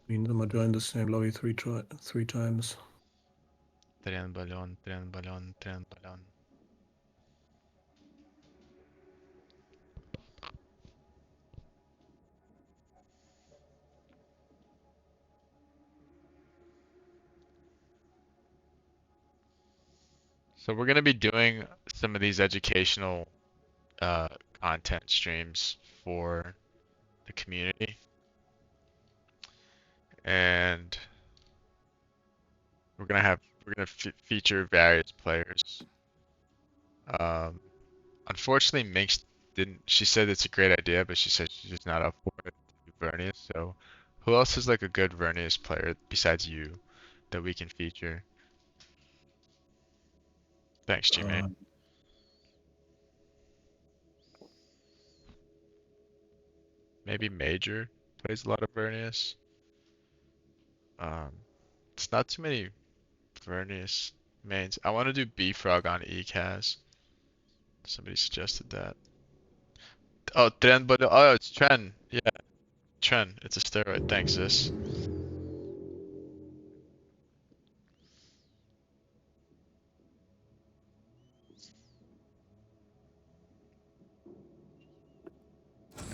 mean, them are joined the same lobby three times. Tren balón, tren balón, tren balón. So we're gonna be doing some of these educational uh, content streams for the community, and we're gonna feature various players. Um, Unfortunately, Minx didn't. She said it's a great idea, but she said she's just not up for it to do Vernius. So, who else is like a good Vernius player besides you that we can feature? Thanks, G-Mate. Uh, Maybe Major plays a lot of Vernius. Um, it's not too many Vernius mains. I want to do B-Frog on ECAS. Somebody suggested that. Oh, Tren, but oh, it's Tren. Yeah, Tren. It's a steroid. Thanks, this.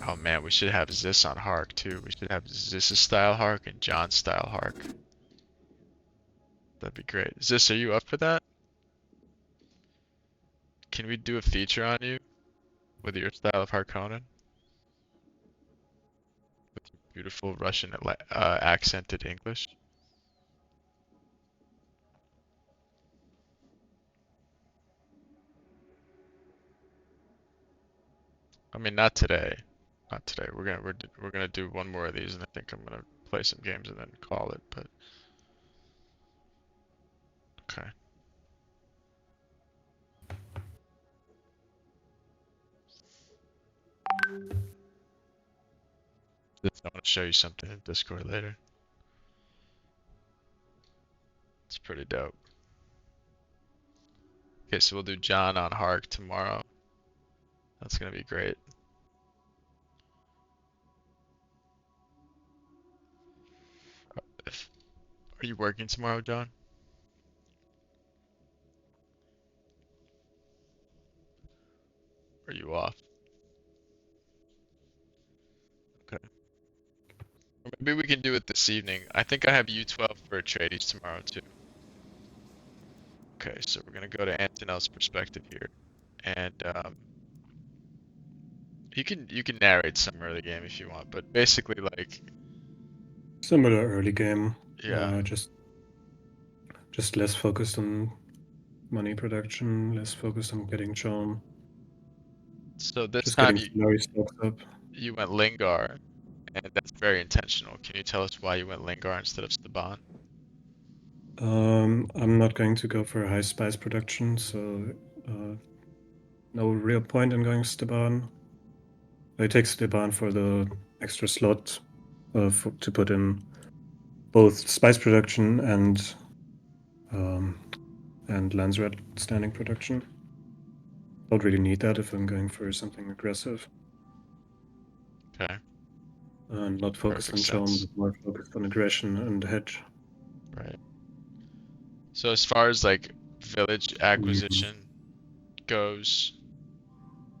Oh man, we should have Zis on Hark too. We should have Zis' style Hark and John's style Hark. That'd be great. Zis, are you up for that? Can we do a feature on you with your style of Harkonnen? With your beautiful Russian accented English? I mean, not today. Not today. We're gonna do one more of these, and I think I'm gonna play some games and then call it. But okay. I want to show you something in Discord later. It's pretty dope. Okay, so we'll do John on Hark tomorrow. That's gonna be great. If, are you working tomorrow, John? Are you off? Okay. Or maybe we can do it this evening. I think I have U12 for trades tomorrow too. Okay, so we're gonna go to Antonel's perspective here, and you can narrate some early game if you want, but basically like Similar early game, yeah. just less focused on money production, less focused on getting shown, So this just time getting you Solari stocks up. you went Lingard, and that's very intentional. Can you tell us why you went Lingard instead of Staban? I'm not going to go for high spice production, so no real point in going Steban. I take Steban for the extra slot to put in both spice production um, and Landsrat standing production. Don't really need that if I'm going for something aggressive Okay, and not focused perfect on shown, sense. but more focused on aggression and hedge. Right. So as far as like village Mm. acquisition goes,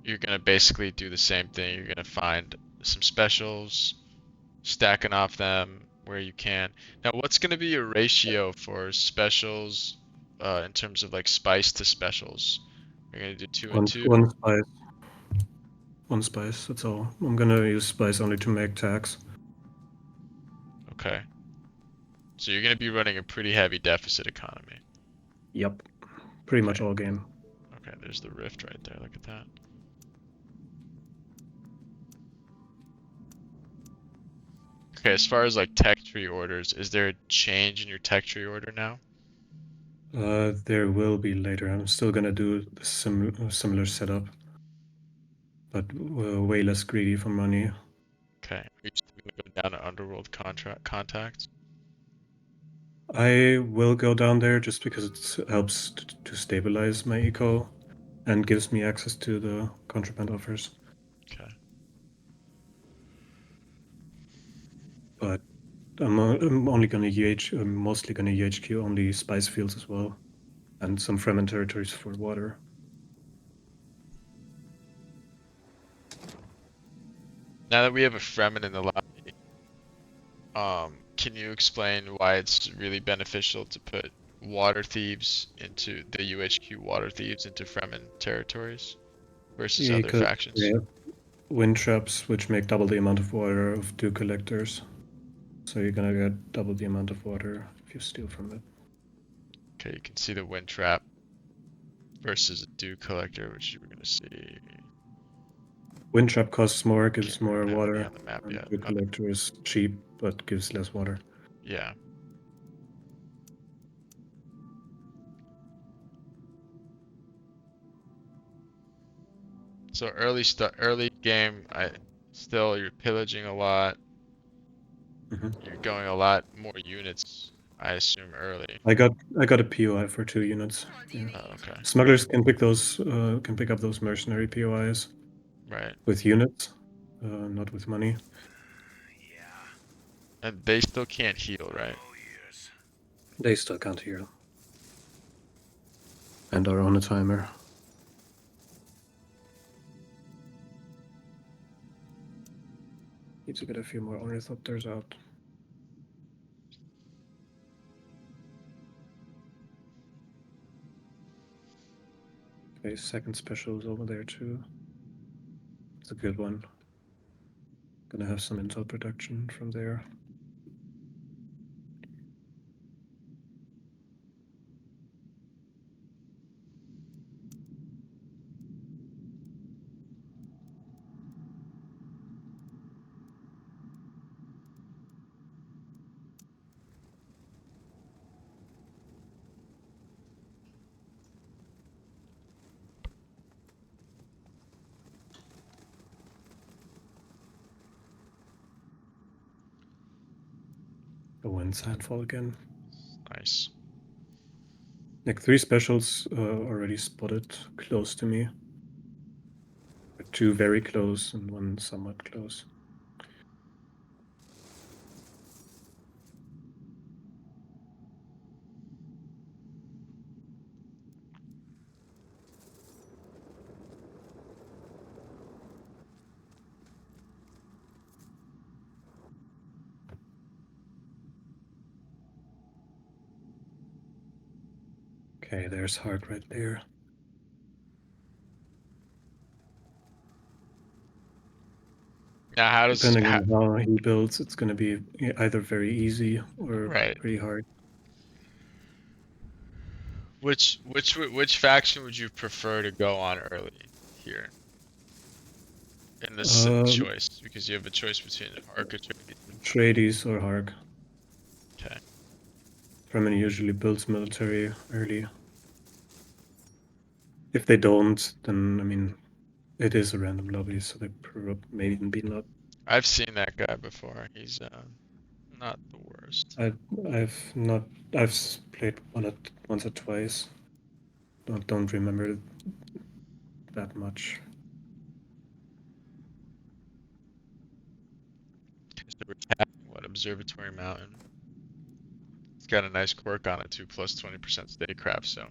you're gonna basically do the same thing. You're gonna find some specials, stacking off them where you can. Now, what's gonna be your ratio for specials, in terms of like spice to specials? You're gonna do two and two? One spice, one spice. That's all. I'm gonna use spice only to make tags. Okay. So you're gonna be running a pretty heavy deficit economy. Yep, pretty much Okay. all game. Okay, there's the rift right there. Look at that. Okay, as far as like tech tree orders, is there a change in your tech tree order now? There will be later. I'm still gonna do the similar setup, but way less greedy for money. Okay. Are you still gonna go down to Underworld contract contacts? I will go down there just because it helps to stabilize my eco and gives me access to the contraband offers. Okay. But I'm only gonna I'm mostly gonna UHQ only spice fields as well, and some Fremen territories for water. Now that we have a Fremen in the lobby, can you explain why it's really beneficial to put water thieves into the UHQ water thieves into Fremen territories versus other Because they factions? have wind traps, which make double the amount of water of dew collectors. So you're gonna get double the amount of water if you steal from it. Okay, you can see the wind trap versus a dew collector, which we're gonna see. Wind trap costs more, Can't gives more even have any water, on the map and yet. dew Okay. collector is cheap but gives less water. Yeah. So early game, you're pillaging a lot. Mhm. You're going a lot more units, I assume early. I got a POI for 2 units. Yeah. Oh, okay. Smugglers can pick up those mercenary POIs Right. with units, not with money. And they still can't heal, right? They still can't heal. And are on a timer. Need to get a few more ornithopters out. Okay, second special is over there too. It's a good one. Gonna have some intel production from there. The wind sandfall again. Nice. Like 3 specials already spotted close to me. 2 very close and 1 somewhat close. Okay, there's Hart right there. Now, how does Depending ha on how he builds, it's gonna be either very easy or right? pretty hard. Which faction would you prefer to go on early here in this Um, choice? Because you have a choice between architecture. Trades or Hark. Okay. Fremen usually builds military early. If they don't, then I mean, it is a random lobby, so they may even be not. I've seen that guy before. He's not the worst. I I've not I've played once or twice. Don't remember that much. So we're tapping what Observatory Mountain. It's got a nice quirk on it too, plus 20% statecraft. So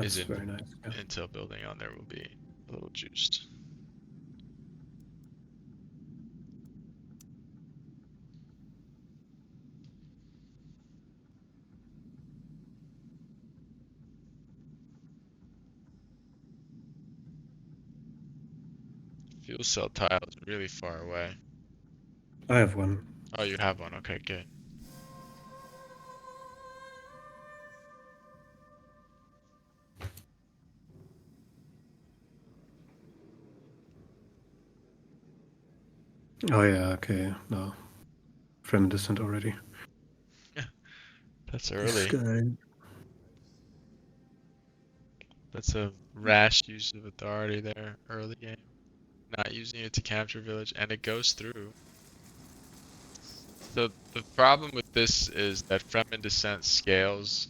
his That's very nice. Yeah. intel building on there will be a little juiced. Fuel cell tile is really far away. I have one. Oh, you have one. Okay, good. Oh yeah, okay. No. Fremen descent already. That's This early. guy. That's a rash use of authority there, early game. Not using it to capture village, and it goes through. So the problem with this is that Fremen descent scales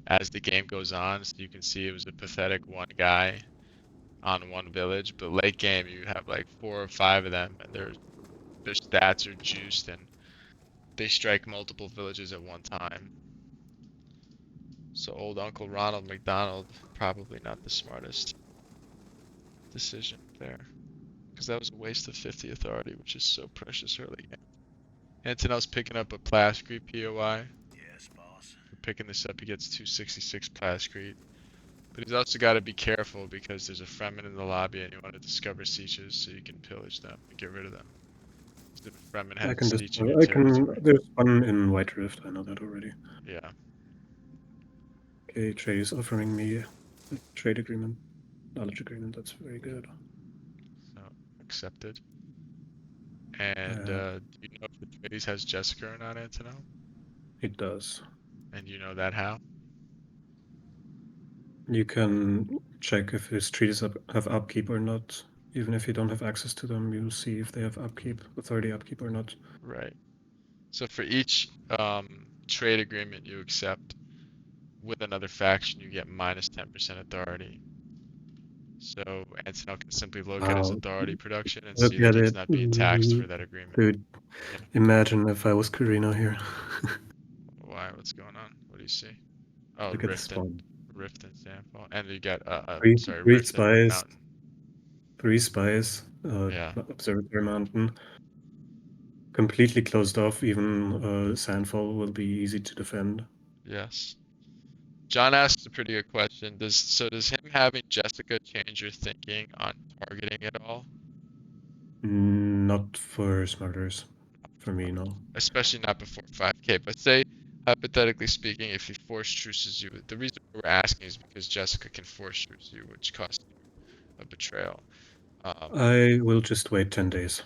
as the game goes on. So you can see it was a pathetic one guy on one village, but late game you have like 4 or 5 of them, and their stats are juiced, and they strike multiple villages at one time. So old Uncle Ronald McDonald probably not the smartest decision there, because that was a waste of 50 authority, which is so precious early game. Antonel's picking up a Plascrete POI. Yes, boss. For picking this up, he gets 266 Plascrete. But he's also got to be careful because there's a Fremen in the lobby and you want to discover sieges so you can pillage them and get rid of them. If a Fremen has I a can just. siege in your I can. territory. There's one in White Rift. I know that already. Yeah. Okay, trade is offering me a trade agreement, knowledge agreement. That's very good. So accepted. And Uh, do you know if the Trades has Jessica or not, Antonel? it does. And you know that how? You can check if his treaties have upkeep or not. Even if you don't have access to them, you'll see if they have upkeep, authority upkeep or not. Right. So for each trade agreement you accept with another faction, you get minus 10% authority. So Antonel can simply look at his Wow, authority production and see look that at he's it. not being taxed for that agreement. Dude, Yeah. imagine if I was Carino here. Why? What's going on? What do you see? Oh, Look at the spawn. Rift and Sandfall, and you got sorry, Three Rift and spies, Mountain. 3 spies, Yeah. Observatory Mountain. Completely closed off, even Sandfall will be easy to defend. Yes. John asks a pretty good question. Does him having Jessica change your thinking on targeting at all? Not for smugglers. For me, no. Especially not before 5K. But say, hypothetically speaking, if he force truces you, the reason we're asking is because Jessica can force truce you, which costs you a betrayal. I will just wait 10 days.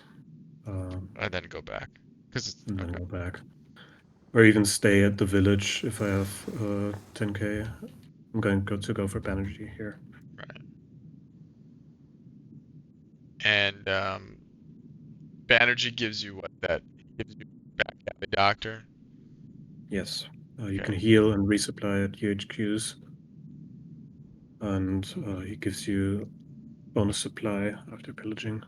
And then go back. And then Okay. go back. Or even stay at the village if I have 10k. I'm going to go for Banerjee here. Right. And Banerjee gives you what that he gives you back alley doctor. Yes. You Okay. can heal and resupply at UHQs. And he gives you bonus supply after pillaging.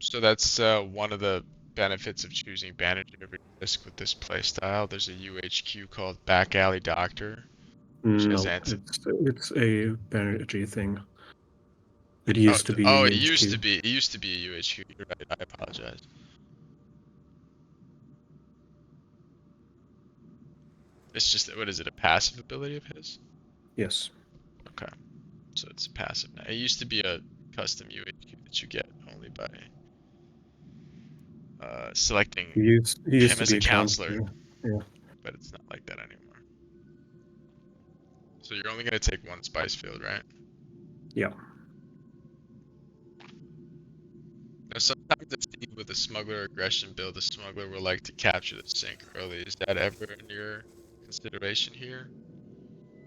So that's one of the benefits of choosing Banerjee over Risk with this playstyle. There's a UHQ called Back Alley Doctor, which has No, anti. it's a Banerjee thing. It Oh, used to be a oh, it used to UHQ. be. It used to be a UHQ. You're right. I apologize. It's just what is it? A passive ability of his? Yes. Okay, so it's passive now. It used to be a custom UHQ that you get only by selecting He used him to as be a a counselor, counselor. Yeah. but it's not like that anymore. So you're only gonna take one spice field, right? Yeah. Now sometimes it seems with a smuggler aggression build, the smuggler will like to capture the sink early. Is that ever in your consideration here?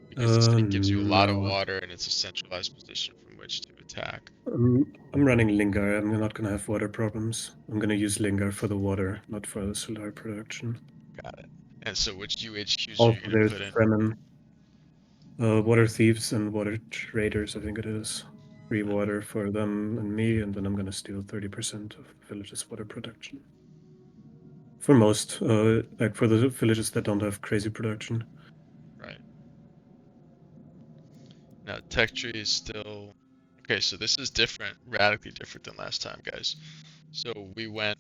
Because the sink gives you a lot of No. water and it's a centralized position from which to attack. I'm running Lingar. I'm not gonna have water problems. I'm gonna use Lingar for the water, not for the solar production. Got it. And so which UHQs are you Also, gonna there's put in? Fremen, water thieves, and water traders. I think it is free water for them and me, and then I'm gonna steal 30% of the village's water production. For most, like for the villages that don't have crazy production. Right. Now tech tree is still okay, so this is different, radically different than last time, guys. So we went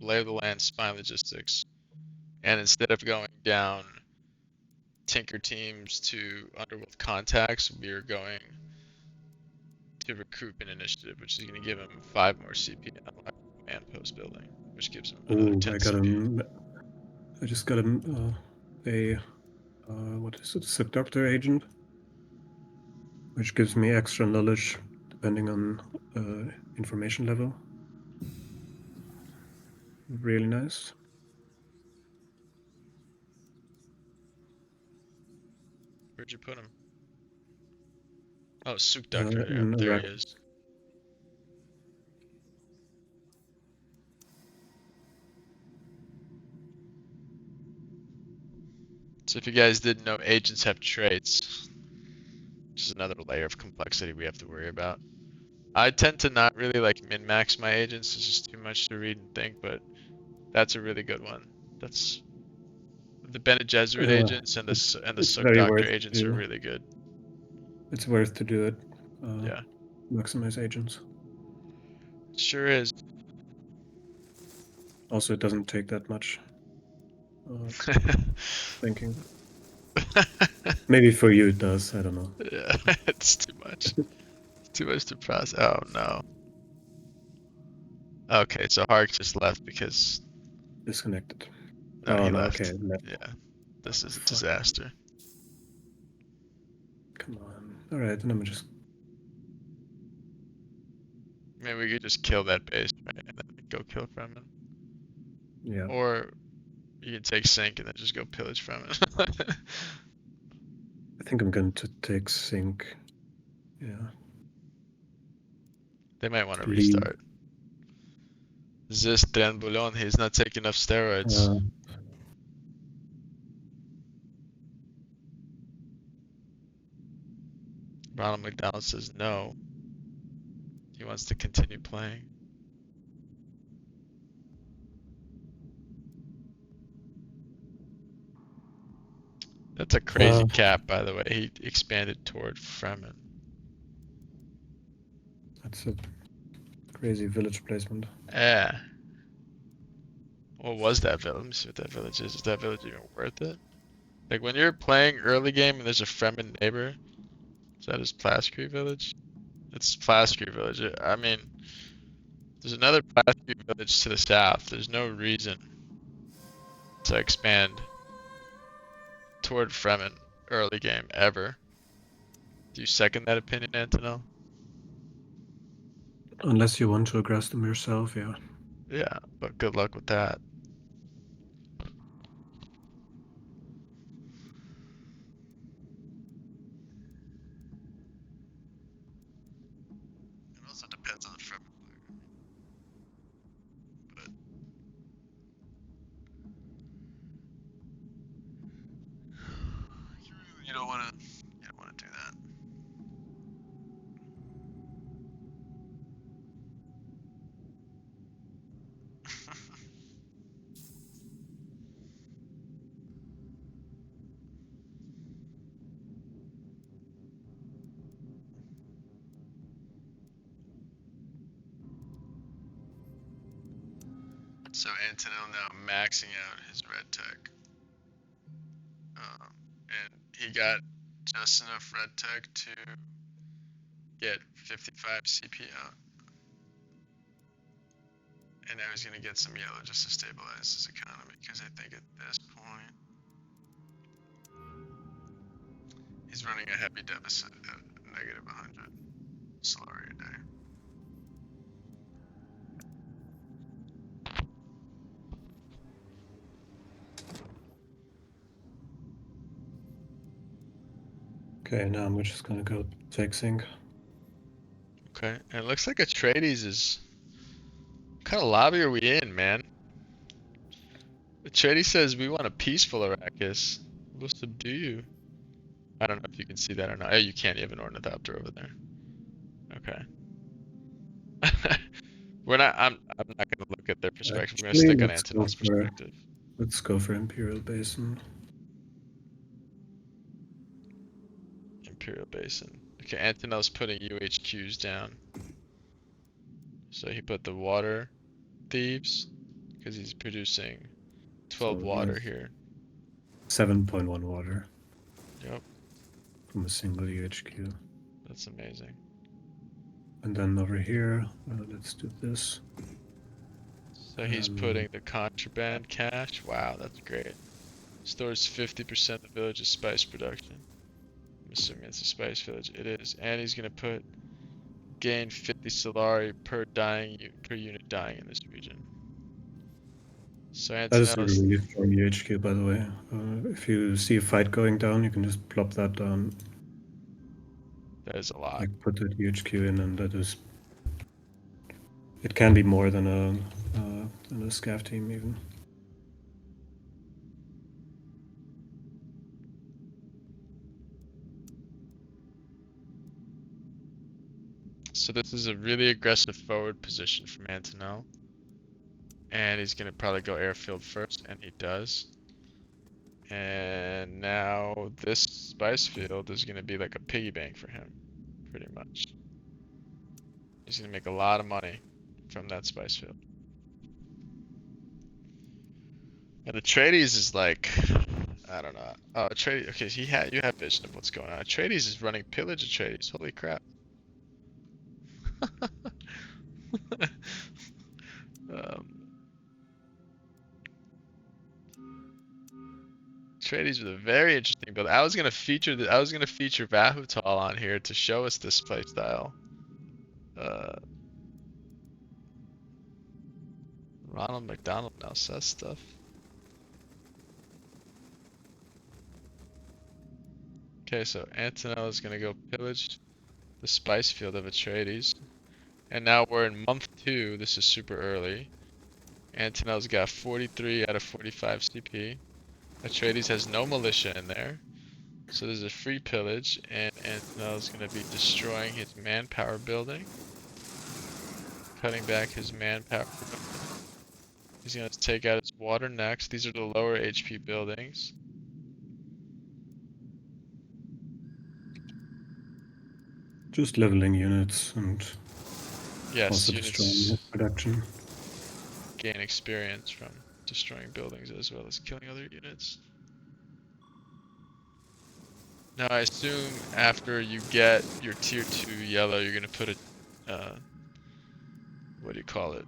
lay of the land, spine logistics, and instead of going down tinker teams to underworld contacts, we are going to recruitment initiative, which is going to give him 5 more CP and unlock command post building, which gives him another Oh, 10 CP. I just got a what is it? Seductor agent, which gives me extra knowledge depending on information level. Really nice. Where'd you put him? Oh, Sukductor there. In There he Iraq. is. So if you guys didn't know, agents have traits, which is another layer of complexity we have to worry about. I tend to not really like min-max my agents. It's just too much to read and think, but that's a really good one. That's the Bene Gesserit Yeah, agents and the it's Sook very Doctor worth agents are to really good. it's worth to do it. Uh, Yeah, Maximize agents. it sure is. Also, it doesn't take that much thinking. Maybe for you it does. I don't know. Yeah, it's too much. It's too much to process. Oh no. Okay, so Hark just left because Disconnected. no, Oh he no. Okay. left. Left. Yeah, this Oh, is a fuck. disaster. Come on. All right. Then I'm just. Maybe we could just kill that base, right, and then go kill Fremen. Yeah. Or you can take Sync and then just go pillage Fremen. I think I'm going to take sync. Yeah. They might want to Leave. restart. This Trianbulon, he's not taking enough steroids. Uh, Ronald McDonald says no. He wants to continue playing. That's a crazy uh, cap, by the way. He expanded toward Fremen. that's a crazy village placement. Yeah. What was that village? Let me see what that village is. Is that village even worth it? Like when you're playing early game and there's a Fremen neighbor, is that his Plascree village? It's Plascree village. I mean, there's another Plascree village to the south. There's no reason to expand toward Fremen early game ever. Do you second that opinion, Antonnoel? Unless you want to aggress them yourself, yeah. Yeah, but good luck with that. It also depends on the Fremen player, but you don't want to. You don't want to do that. So Antonnoel now maxing out his red tech, and he got just enough red tech to get 55 CP out, and now he's gonna get some yellow just to stabilize his economy. Because I think at this point he's running a heavy deficit at negative 100 salary a day. Okay, now I'm just gonna go take sync. Okay, and it looks like Atreides is. What kind of lobby are we in, man? Atreides says we want a peaceful Arrakis. We'll subdue you. I don't know if you can see that or not. Oh, you can't. You have an ornithopter over there. Okay. We're not. I'm not gonna look at their perspective. We're gonna Actually, stick on Antonel's perspective. let's go for Imperial Basin. Imperial Basin. Okay, Antonel's putting UHQs down. So he put the water thieves because he's producing 12 So he water has here. 7.1 water Yep, from a single UHQ. that's amazing. And then over here, let's do this. So he's putting the contraband cache. Wow, that's great. Stores 50% of the village's spice production. I'm assuming it's a spice village. It is. And he's gonna put gain 50 Solari per unit dying in this region. So That is a Antonellis, really strong UHQ, by the way. If you see a fight going down, you can just plop that down, that is a lot. like put that UHQ in, and that is. It can be more than a scav team even. So this is a really aggressive forward position from Antonnoel. And he's gonna probably go airfield first, and he does. And now this spice field is gonna be like a piggy bank for him, pretty much. He's gonna make a lot of money from that spice field. And Atreides is like, I don't know. Oh, Atreides. Okay, you have vision of what's going on. Atreides is running pillage Atreides. Holy crap. um, Atreides was a very interesting build. I was gonna feature Vahutal on here to show us this playstyle. Uh, Ronald McDonald now says stuff. Okay, so Antonella is gonna go pillage the spice field of Atreides. And now we're in month 2. This is super early. Antonella's got 43 out of 45 CP. Atreides has no militia in there. So there's a free pillage, and Antonella's gonna be destroying his manpower building. Cutting back his manpower production. He's gonna take out his water next. These are the lower HP buildings. Just leveling units and Yes, also destroying units his production. gain experience from destroying buildings as well as killing other units. Now I assume after you get your tier 2 yellow, you're gonna put a, what do you call it?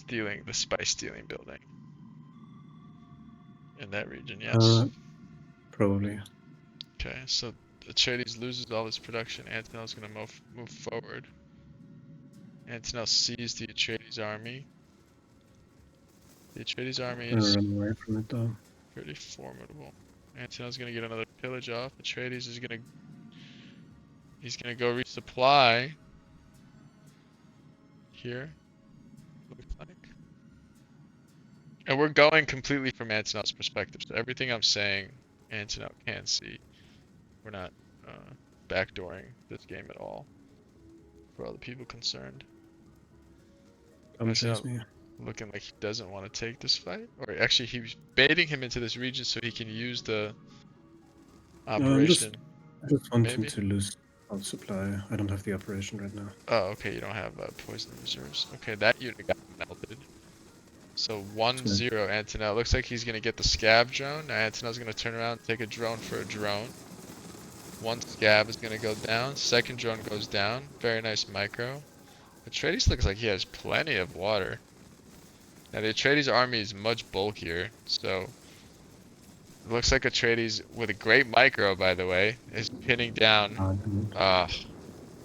The spice stealing building in that region, yes? Probably. Okay, so Atreides loses all his production. Antonel's gonna move forward. Antonel sees the Atreides army. The Atreides army Gonna is run away from it though. pretty formidable. Antonel's gonna get another pillage off. Atreides is gonna go resupply here. Looks like. And we're going completely from Antonel's perspective. So everything I'm saying, Antonel can see. We're not backdooring this game at all for all the people concerned. Come chase Antonel me. looking like he doesn't want to take this fight. Or actually, he was baiting him into this region so he can use the No, operation, I just want him maybe? to lose out supply. I don't have the operation right now. Oh, okay, you don't have poison reserves. Okay, that unit got melted. So 1-0 Antonel. Looks like he's gonna get the scav drone. Now Antonel's gonna turn around and take a drone for a drone. One scab is gonna go down. Second drone goes down. Very nice micro. Atreides looks like he has plenty of water. Now the Atreides army is much bulkier, so it looks like Atreides with a great micro, by the way, is pinning down. Ah,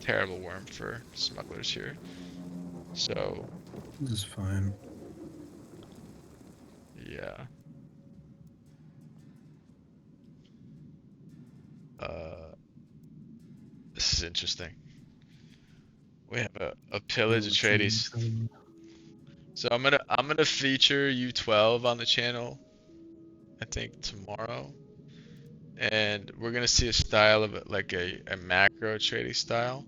terrible worm for smugglers here. So This is fine. yeah. This is interesting. We have a pillage Oh, Atreides. So I'm gonna feature U12 on the channel, I think tomorrow. And we're gonna see a style of it like a macro Atreides style.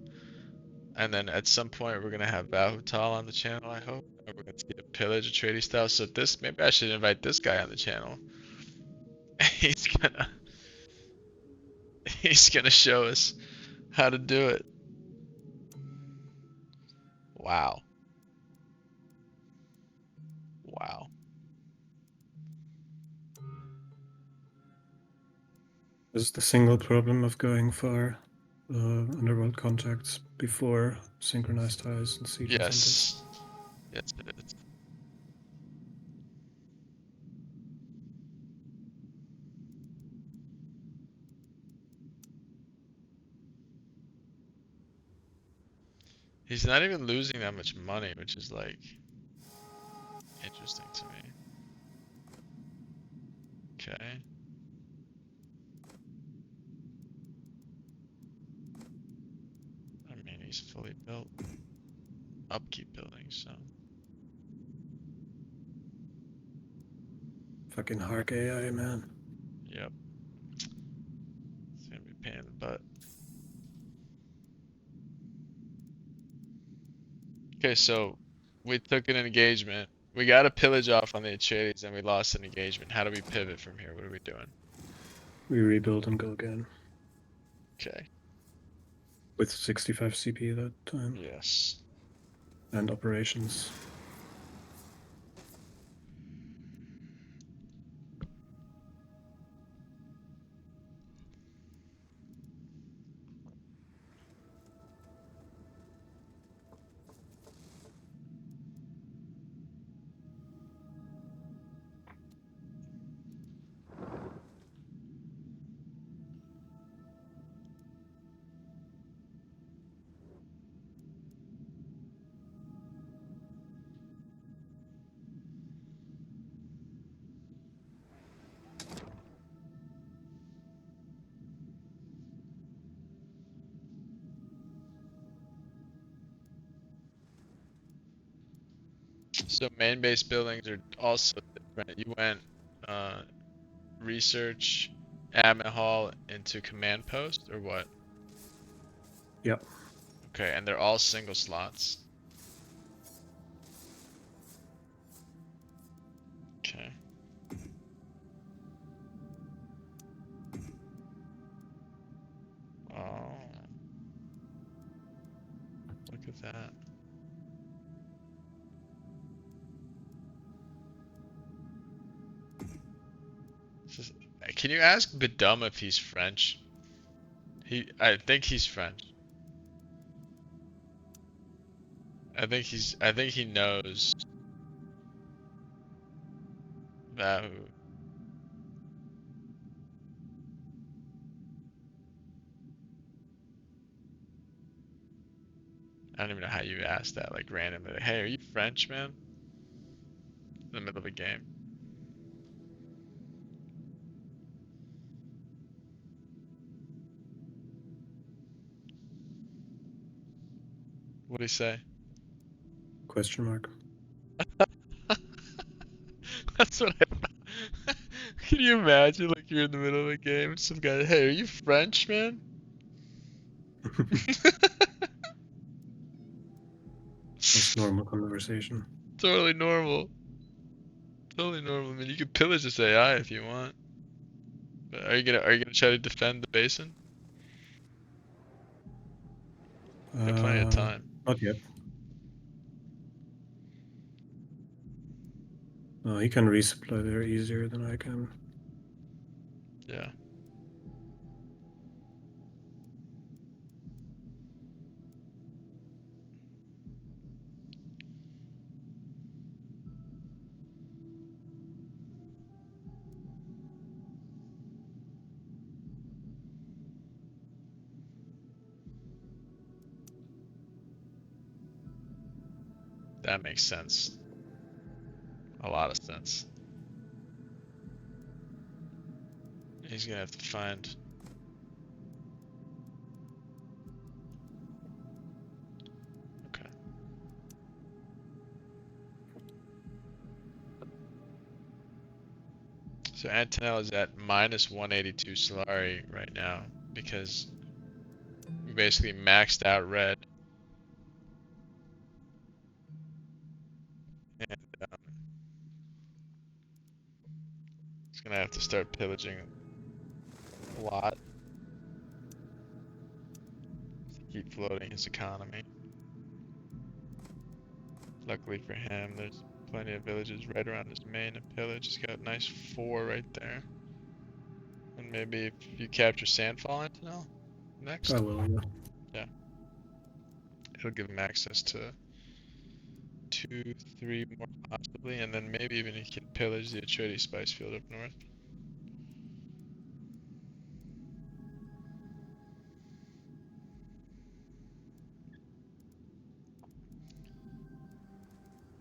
And then at some point we're gonna have Bahutal on the channel, I hope. And we're gonna see a pillage Atreides style. So this maybe I should invite this guy on the channel. He's gonna he's gonna show us how to do it. Wow. Wow. This is the single problem of going for underworld contacts before synchronized ties and siege incentives. Yes. Yes, it is. He's not even losing that much money, which is like interesting to me. Okay. I mean, he's fully built. Upkeep building, so. Fucking Hark AI, man. Yep. It's gonna be a pain in the butt. Okay, so we took an engagement. We got a pillage off on the Atreides and we lost an engagement. How do we pivot from here? What are we doing? We rebuild and go again Okay. with 65 CP that time Yes. and operations. So main base buildings are also different. You went uh, research, admin hall into command post or what? Yeah. Okay, and they're all single slots. Okay. Oh, look at that. Can you ask Bedum if he's French? I think he's French. I think he knows that. I don't even know how you ask that, like randomly. Like, hey, are you French, man? In the middle of a game. What'd he say? Question mark. That's what I thought. Can you imagine, like, you're in the middle of a game, some guy, hey, are you French, man? Just normal conversation. Totally normal. Totally normal. I mean, you can pillage this AI if you want. But are you gonna try to defend the basin? You have plenty of time. Not yet. He can resupply there easier than I can. Yeah. That makes sense. A lot of sense. He's gonna have to find. Okay. So Antonnoel is at minus 182 Solari right now because we basically maxed out red. And he's gonna have to start pillaging a lot to keep floating his economy. Luckily for him, there's plenty of villages right around his main and pillage. He's got a nice 4 right there. And maybe if you capture Sandfall Antonnoel I next, will, yeah. yeah, it'll give him access to 2, 3 more possibly, and then maybe even he can pillage the Atreides spice field up north.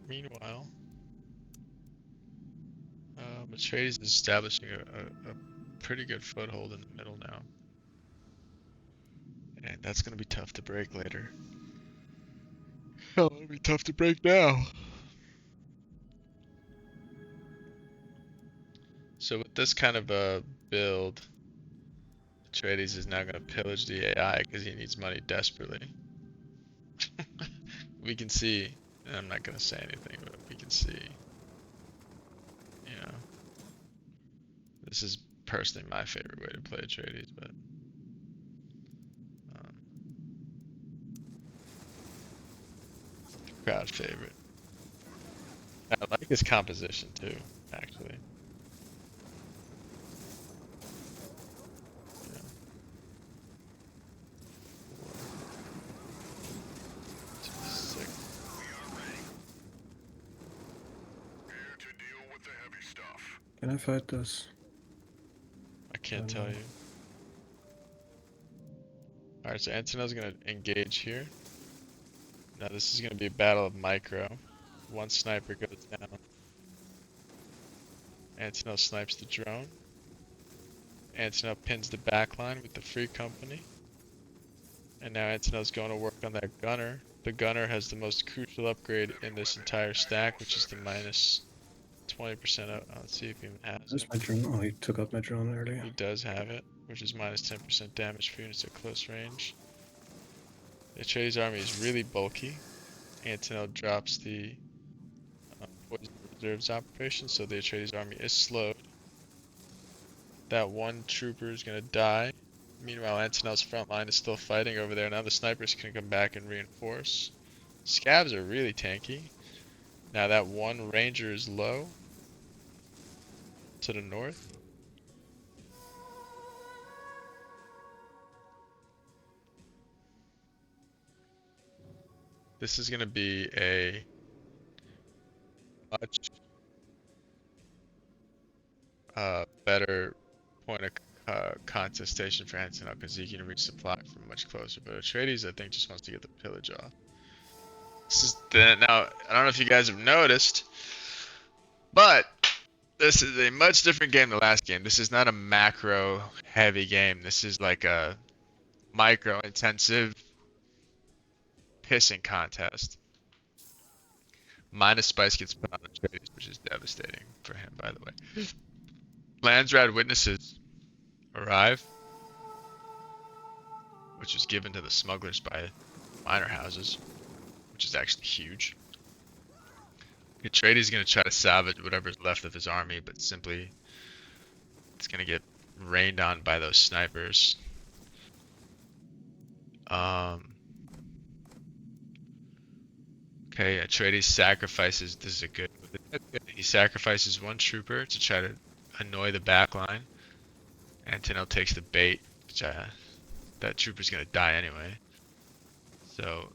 Meanwhile, Atreides is establishing a pretty good foothold in the middle now. And that's going to be tough to break later. Hell, it'll be tough to break now. So with this kind of a build, Atreides is now going to pillage the AI because he needs money desperately. we can see, and I'm not gonna say anything, but we can see, you know, this is personally my favorite way to play Atreides, but um, crowd favorite. I like his composition too, actually. Yeah, 4, 2, 6. Can I fight this? I I can't don't tell know. you. All right, so Antonel's gonna engage here. Now this is gonna be a battle of micro. One sniper goes down. Antonel snipes the drone. Antonel pins the backline with the free company. And now Antonel's going to work on that gunner. The gunner has the most crucial upgrade in this entire stack, which is the minus 20% up. Let's see if he even has Where's it. my drone? Oh, he took out my drone earlier. He does have it, which is minus 10% damage for units at close range. The Atreides army is really bulky. Antonel drops the poison reserves operation, so the Atreides army is slowed. That one trooper is going to die. Meanwhile, Antonel's front line is still fighting over there. Now the snipers can come back and reinforce. Scabs are really tanky. Now that one ranger is low to the north. This is going to be a much better point of contestation for Antonel because he can reach supply from much closer. But Atreides, I think, just wants to get the pillage off. This is now. I don't know if you guys have noticed, but this is a much different game than the last game. This is not a macro heavy game. This is like a micro intensive pissing contest. Minus Spice gets put on Atreides, which is devastating for him, by the way. Landsrad witnesses arrive, which is given to the smugglers by minor houses, which is actually huge. Atreides is going to try to salvage whatever's left of his army, but simply it's going to get rained on by those snipers. Okay, Atreides sacrifices. This is a good. He sacrifices one trooper to try to annoy the backline. Antonel takes the bait, which that trooper's gonna die anyway. So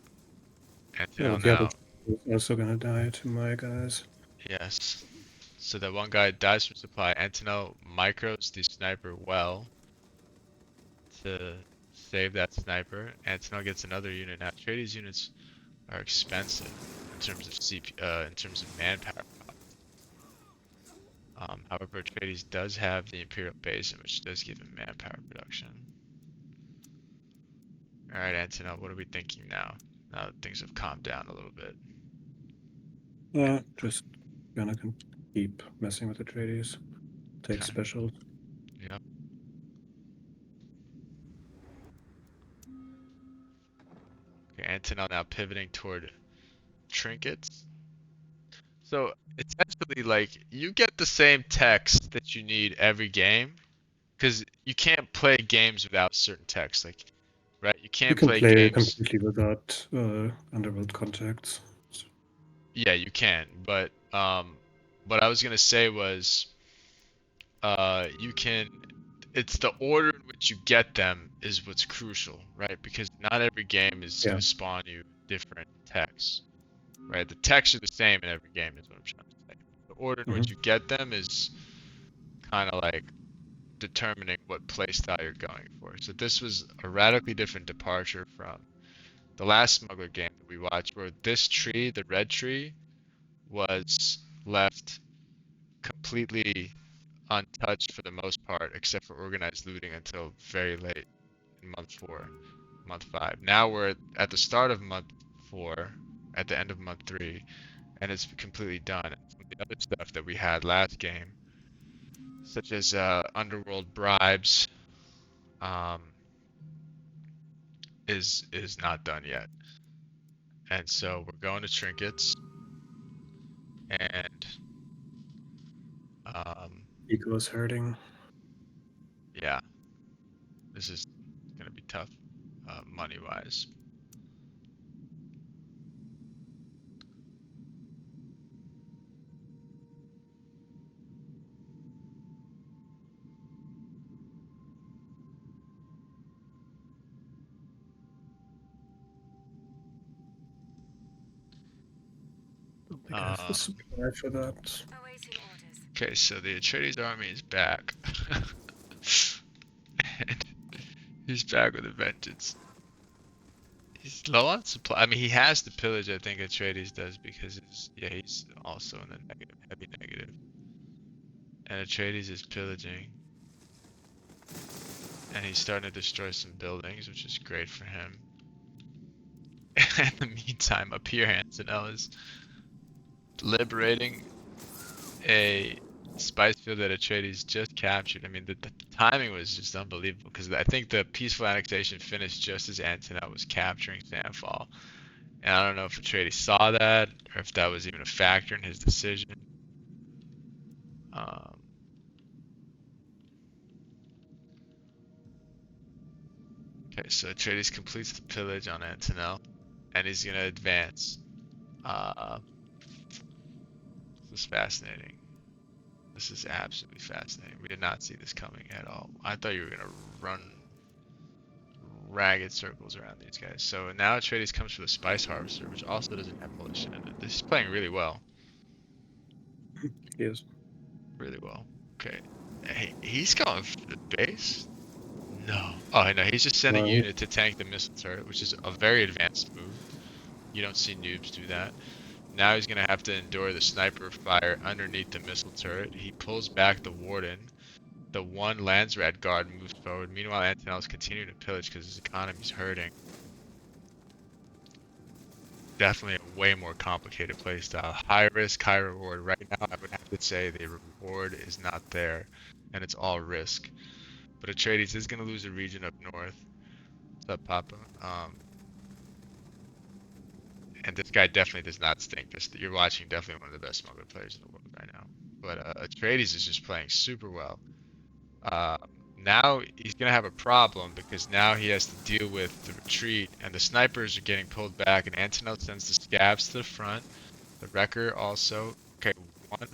Oh, Antonel the other now, is also gonna die to my guys. yes. So that one guy dies from supply. Antonel micros the sniper well to save that sniper. Antonel gets another unit. Now Atreides units are expensive in terms of in terms of manpower. However, Atreides does have the Imperial Basin, which does give him manpower production. Alright, Antonel, what are we thinking now? Now that things have calmed down a little bit. Just gonna keep messing with the tradies. Take Okay. specials. Yep. Okay, Antonel now pivoting toward trinkets. So essentially, like, you get the same text that you need every game, because you can't play games without certain text. Like, right? You You can't can play play games. completely without underworld contacts. Yeah, you can, but what I was gonna say was, you can. It's the order in which you get them is what's crucial, right? Because not every game is Yeah. gonna spawn you different texts, right? The texts are the same in every game, is what I'm trying to say. The order in which Hmm. you get them is kind of like determining what playstyle you're going for. So this was a radically different departure from the last Smuggler game that we watched, where this tree, the red tree, was left completely untouched for the most part, except for organized looting until very late in month 4, month 5. Now we're at the start of month 4, at the end of month 3, and it's completely done. And some of the other stuff that we had last game, such as underworld bribes, um, is not done yet. And so we're going to trinkets, and um, Eco is hurting. yeah, this is gonna be tough, money wise. Don't think I have the Um, supply for that. Awaiting orders. okay, so the Atreides army is back, and he's back with a vengeance. He's low on supply. I mean, he has the pillage. I think Atreides does because yeah, he's also in the negative, heavy negative, and Atreides is pillaging, and he's starting to destroy some buildings, which is great for him. In the meantime, up here, Antonnoel is liberating a spice field that Atreides just captured. I mean, the timing was just unbelievable because I think the peaceful annexation finished just as Antonnoel was capturing Sandfall. And I don't know if Atreides saw that or if that was even a factor in his decision. Um, okay, so Atreides completes the pillage on Antonnoel, and he's gonna advance. Uh, this is fascinating. This is absolutely fascinating. We did not see this coming at all. I thought you were gonna run ragged circles around these guys. So now Atreides comes for the Spice Harvester, which also doesn't have Volition in it. This is playing really well. Yes. Really well. Okay. Hey, he's going for the base? No. Oh, no, he's just sending a Well, unit to tank the missile turret, which is a very advanced move. You don't see noobs do that. Now he's going to have to endure the sniper fire underneath the missile turret. He pulls back the Warden. The one Landsrat guard moves forward. Meanwhile, Antonel's continuing to pillage because his economy's hurting. Definitely a way more complicated playstyle. High risk, high reward. Right now, I would have to say the reward is not there, and it's all risk. But Atreides is going to lose a region up north. What's up, Papa? And this guy definitely does not stink. This, you're watching definitely one of the best smuggler players in the world right now. But Atreides is just playing super well. Uh, Now he's going to have a problem because now he has to deal with the retreat, and the snipers are getting pulled back, and Antonov sends the scabs to the front. The Wrecker also. Okay, one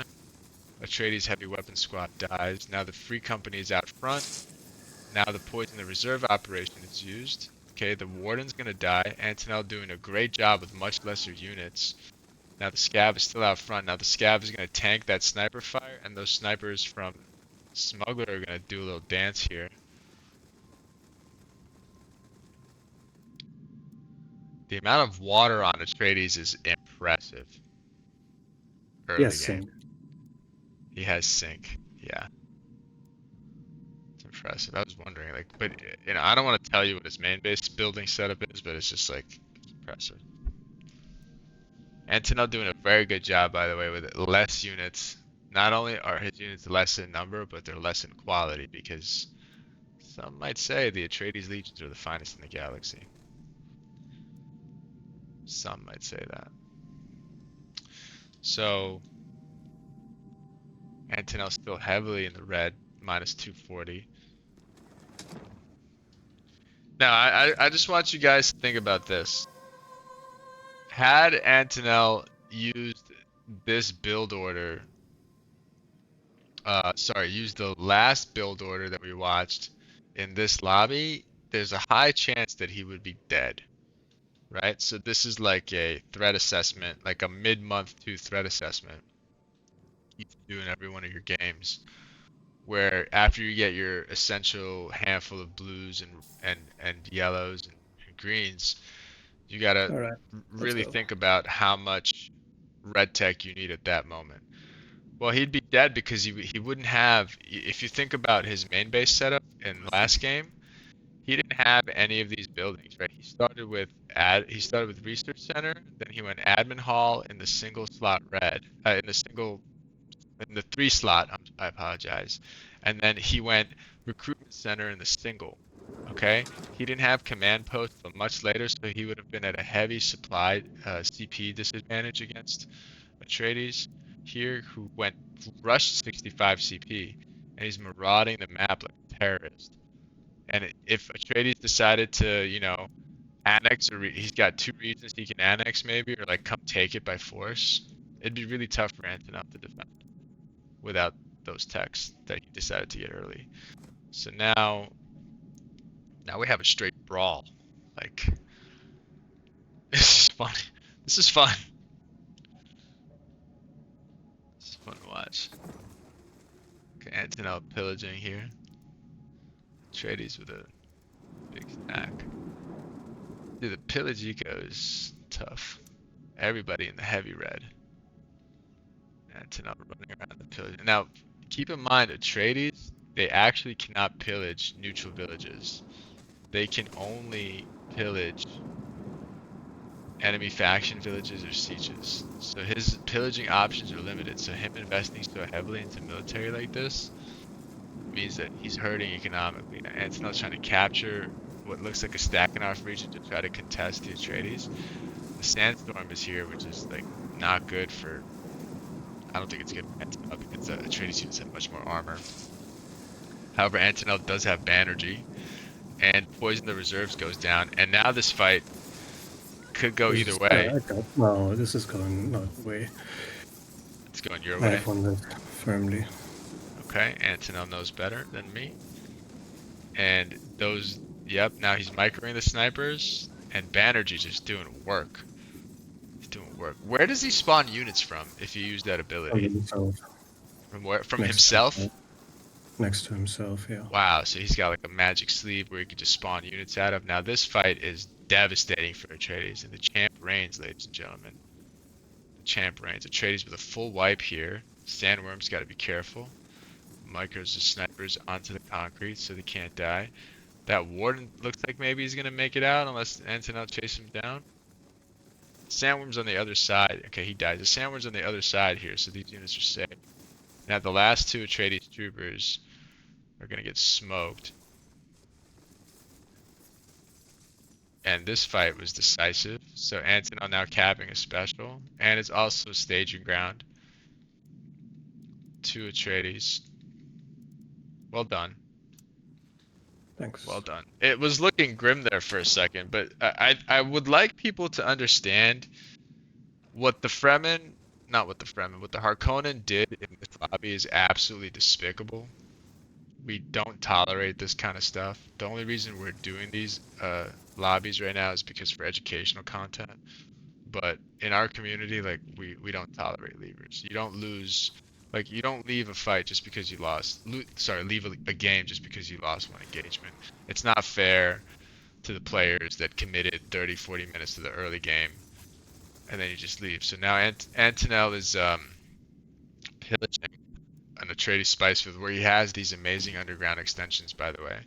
Atreides heavy weapon squad dies. Now the Free Company is out front. Now the Poison the Reserve operation is used. Okay, the Warden's gonna die. Antonel doing a great job with much lesser units. Now the Scab is still out front. Now the Scab is gonna tank that sniper fire, and those snipers from Smuggler are gonna do a little dance here. The amount of water on Atreides is impressive. Early yes, game. same. He has sync. Yeah. It's impressive. I was wondering, like, but I don't want to tell you what his main base building setup is, but it's just like it's impressive. Antonov doing a very good job, by the way, with less units. Not only are his units less in number, but they're less in quality because some might say the Atreides legions are the finest in the galaxy. Some might say that. So Antonov's still heavily in the red, minus 240. Now, I just want you guys to think about this. Had Antonel used this build order, sorry, used the last build order that we watched in this lobby, there's a high chance that he would be dead, right? So this is like a threat assessment, like a mid-month 2 threat assessment you can do in every one of your games, where after you get your essential handful of blues and yellows and greens, you gotta All right, let's really go. think about how much red tech you need at that moment. Well, he'd be dead because he wouldn't have. If you think about his main base setup in last game, he didn't have any of these buildings, right? He started with research center, then he went admin hall in the single slot red, in the 3 slot. I apologize, and then he went recruitment center in the single. Okay, he didn't have command posts but much later, so he would have been at a heavy supply CP disadvantage against Atreides here, who rushed 65 CP, and he's marauding the map like a terrorist. And if Atreides decided to, annex, or he's got two regions he can annex maybe, or like come take it by force, it'd be really tough for Antonov to defend without those techs that he decided to get early. So now we have a straight brawl. Like, this is fun. This is fun. This is fun to watch. Okay, Antonov pillaging here. Atreides with a big stack. Dude, the pillage eco is tough. Everybody in the heavy red. Antonov running around the pillage. Now, keep in mind, Atreides, they actually cannot pillage neutral villages. They can only pillage enemy faction villages or sieges. So his pillaging options are limited. So him investing so heavily into military like this means that he's hurting economically. Now, Antono's trying to capture what looks like a Stakhanov region to try to contest the Atreides. The Sandstorm is here, which is like not good for. I don't think it's good for Antonov because the Atreides units have much more armor. However, Antonov does have Banerjee, and Poison the Reserves goes down, and now this fight could go either way. No, this is going not way. It's going your I way. have won this firmly. Okay, Antonov knows better than me. And those, yep, now he's microing the snipers, and Banerjee's just doing work. He's doing work. Where does he spawn units from if you use that From ability? himself. From where? From Next to himself? himself. Next to himself, yeah. Wow, so he's got like a magic sleeve where he can just spawn units out of. Now this fight is devastating for Atreides, and the champ reigns, ladies and gentlemen. The champ reigns. Atreides with a full wipe here. Sandworm's got to be careful. Micros the snipers onto the concrete so they can't die. That warden looks like maybe he's gonna make it out unless Antonov chases him down. Sandworm's on the other side. Okay, he dies. The Sandworm's on the other side here, so these units are safe. Now the last two Atreides troopers are gonna get smoked. And this fight was decisive. So Antonov now capping a special, and it's also staging ground. Two Atreides. Well done. Thanks. Well done. It was looking grim there for a second, but I would like people to understand what the Fremen, not what the Fremen, what the Harkonnen did in this lobby is absolutely despicable. We don't tolerate this kind of stuff. The only reason we're doing these lobbies right now is because for educational content. But in our community, like we don't tolerate leavers. You don't lose, like you don't leave a fight just because you lost. Leave a game just because you lost one engagement. It's not fair to the players that committed 30, 40 minutes to the early game, and then you just leave. So now Antonnoel is pillaging an Atreides spice field where he has these amazing underground extensions. By the way,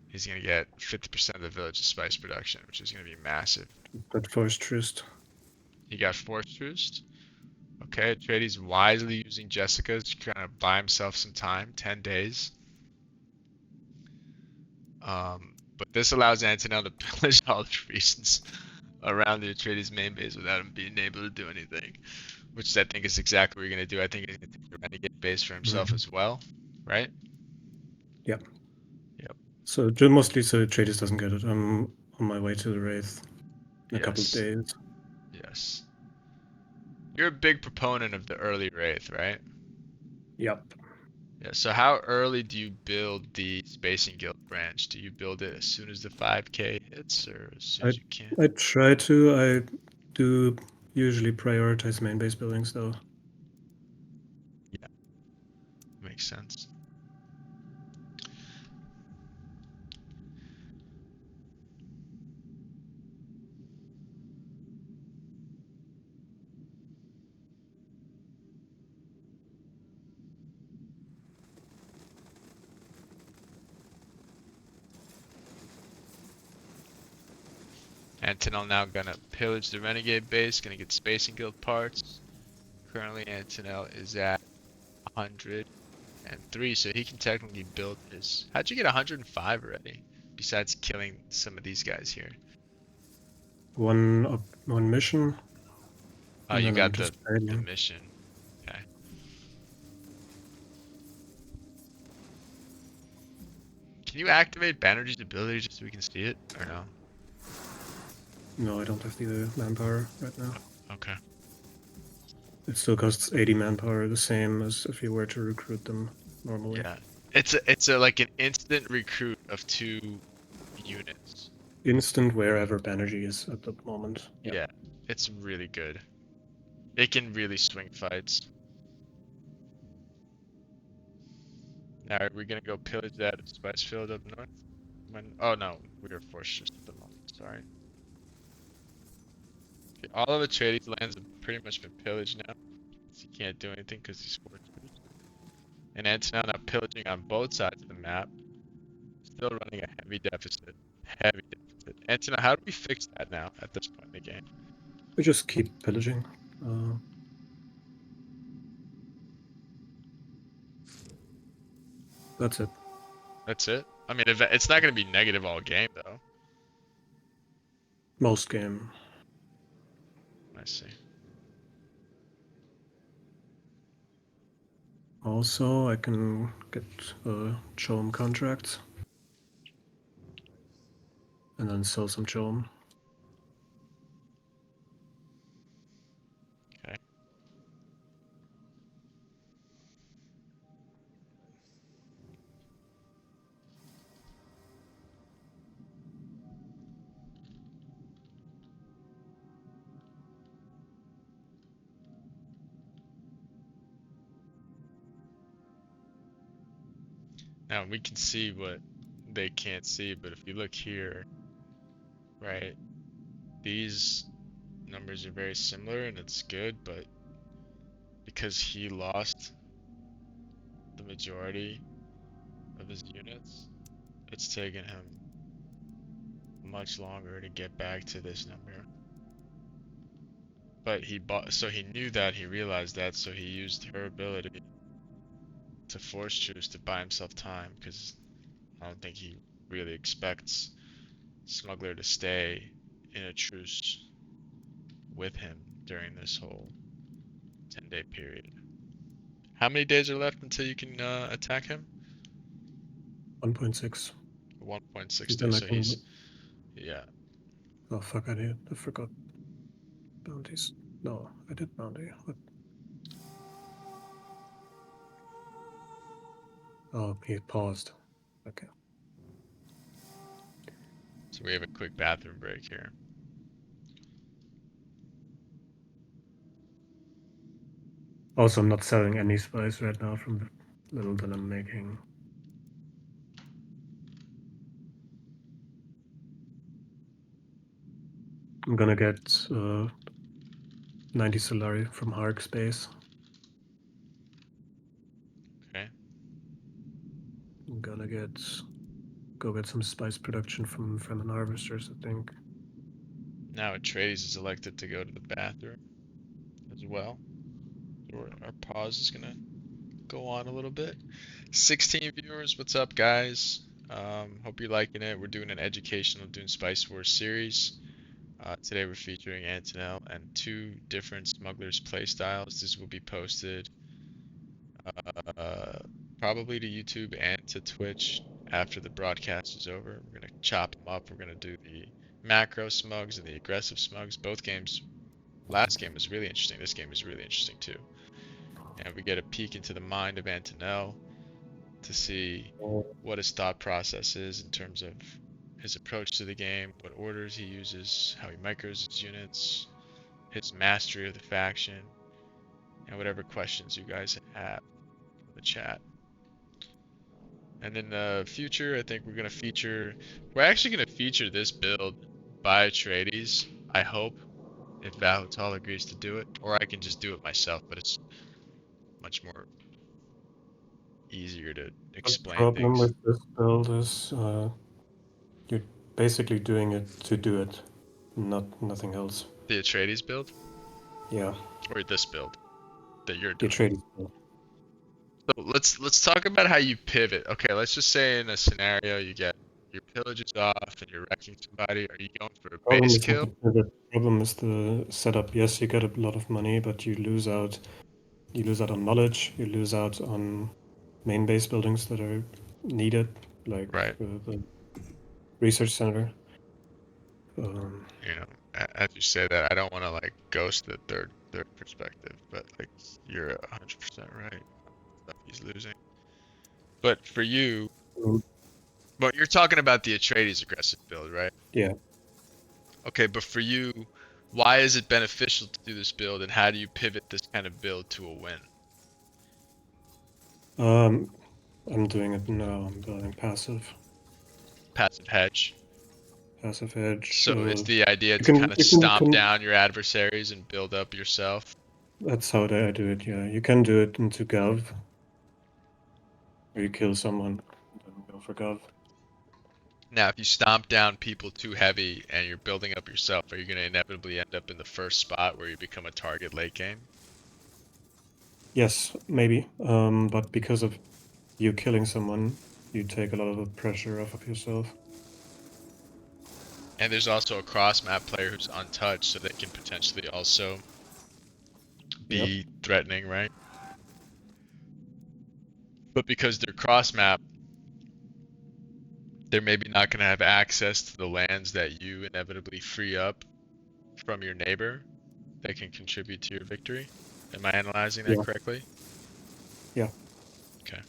he's gonna get 50% of the village's spice production, which is gonna be massive. That forced truce. He got force truced. Okay, Atreides wisely using Jessica to kind of buy himself some time, 10 days. But this allows Antonnoel to pillage all the regions around the Atreides main base without him being able to do anything, which I think is exactly what you're going to do. I think he's going to take the Renegade base for himself as well, right? Yep. Yep. So mostly so Atreides doesn't get it. I'm on my way to the Wraith in a couple of Yes. days. Yes. You're a big proponent of the early Wraith, right? Yep. Yeah, so how early do you build the Spacing Guild branch? Do you build it as soon as the 5K hits or as soon as you can? I try to. I do usually prioritize main base buildings though. Yeah, makes sense. Antonnoel now gonna pillage the Renegade base, gonna get Spacing Guild parts. Currently Antonnoel is at 103, so he can technically build his. How'd you get 105 already? besides killing some of these guys here? One mission, Oh, and you then I'm got just the trading. mission. Okay. Can you activate Banerjee's ability just so we can see it, or no? No, I don't have the manpower right now. Okay. It still costs 80 manpower, the same as if you were to recruit them normally. Yeah. It's a like an instant recruit of 2 units. Instant wherever Banerjee is at the moment. Yeah. Yeah. It's really good. It can really swing fights. Now, are we gonna go pillage that spice field up north? Oh no, we are fortress at the moment. Sorry. Okay, all of the Atreides lands have pretty much been pillaged now. So you can't do anything because he's fortress. And Antonnoel now pillaging on both sides of the map. Still running a heavy deficit. Heavy deficit. Antonnoel, how do we fix that now at this point in the game? We just keep pillaging. That's it. That's it? I mean, it's not gonna be negative all game though. Most game. I see. Also, I can get Chom contracts. And then sell some Chom. Okay. Now we can see what they can't see, but if you look here, right, these numbers are very similar and it's good, but because he lost the majority of his units, it's taken him much longer to get back to this number. But so he knew that, he realized that, so he used her ability to force truce to buy himself time, because I don't think he really expects Smuggler to stay in a truce with him during this whole 10-day period. How many days are left until you can attack him? 1.6. 1.6 Then days, I so can. yeah. Oh fuck! I forgot bounties. No, I did bounty. What? Oh, he paused. Okay. So we have a quick bathroom break here. Also, I'm not selling any spice right now from the little that I'm making. I'm gonna get 90 Solari from Hark Space. Okay. I'm gonna go get some spice production from an harvesters, I think. Now Atreides is elected to go to the bathroom as well. So our pause is gonna go on a little bit. 16 viewers, what's up, guys? Hope you're liking it. We're doing an educational Dune Spice Wars series. Today we're featuring Antonnoel and 2 different Smugglers playstyles. This will be posted uh, probably to YouTube and to Twitch after the broadcast is over. We're gonna chop them up. We're gonna do the macro smugs and the aggressive smugs. Both games. Last game was really interesting. This game is really interesting too. And we get a peek into the mind of Antonnoel to see what his thought process is in terms of his approach to the game, what orders he uses, how he micros his units, his mastery of the faction, and whatever questions you guys have in the chat. And in the future, I think we're actually gonna feature this build by Atreides, I hope, if Valhotal agrees to do it, or I can just do it myself, but it's much more easier to The explain problem things. with this build is you're basically doing it to do it, nothing else. The Atreides build, Yeah, or this build that you're the doing. Atreides build. So let's talk about how you pivot. Okay, let's just say in a scenario you get your pillage is off and you're wrecking somebody, are you going for a Problem base is not kill? the pivot. Problem is the setup. Yes, you get a lot of money, but you lose out. You lose out on knowledge. You lose out on main base buildings that are needed, like Right. the research center. Um, You know, as you say that, I don't want to like ghost the third perspective, but like you're 100% right. Stuff he's losing. But for you, um, but you're talking about the Atreides aggressive build, right? yeah. Okay, but for you, why is it beneficial to do this build, and how do you pivot this kind of build to a win? Um, I'm doing it now. I'm building passive, Passive hedge. passive edge. So is the idea You to can, kind of you can, stomp down your adversaries and build up yourself? that's how I do it. Yeah, you can do it into Gov, where you kill someone, then go for Gov. Now, if you stomp down people too heavy and you're building up yourself, are you going to inevitably end up in the first spot where you become a target late game? Yes, maybe. But because of you killing someone, you take a lot of the pressure off of yourself. And there's also a cross map player who's untouched, so they can potentially also Yep. be threatening, right? But because they're cross map, they're maybe not going to have access to the lands that you inevitably free up from your neighbor that can contribute to your victory. Am I analyzing that Yeah. correctly? Yeah. Okay,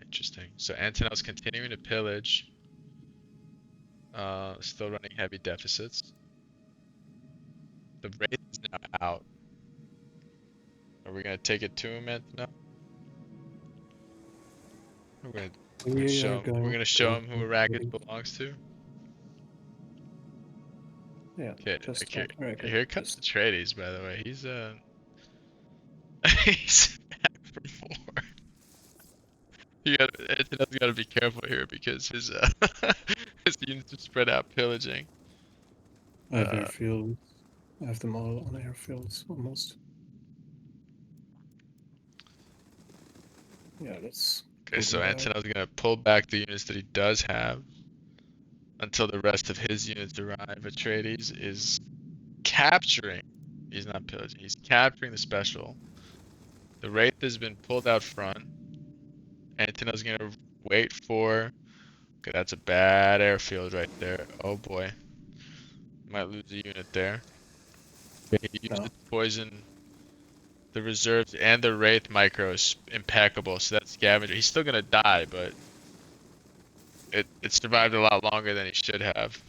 interesting. So Antonel's continuing to pillage, still running heavy deficits. The Wraith is now out. Are we gonna take it to him, Antonel? We're gonna we're gonna We show are him we're going. gonna show him who Arrakis belongs to. Yeah. Okay, Just okay. after I get Here comes this. Atreides, by the way. He's he's back for more. Antonel's gotta be careful here because his his units are spread out pillaging. I have Uh, airfields. I have them all on airfields almost. Yeah, let's okay, pull so them back. Antonel's gonna pull back the units that he does have until the rest of his units arrive. Atreides is capturing. He's not pillaging. He's capturing the special. The Wraith has been pulled out front. Antonel's gonna wait for. Okay, that's a bad airfield right there. Oh boy, might lose a unit there. Okay, he used No. it to poison the reserves and the Wraith micro is impeccable. So that scavenger, he's still gonna die, but it survived a lot longer than he should have.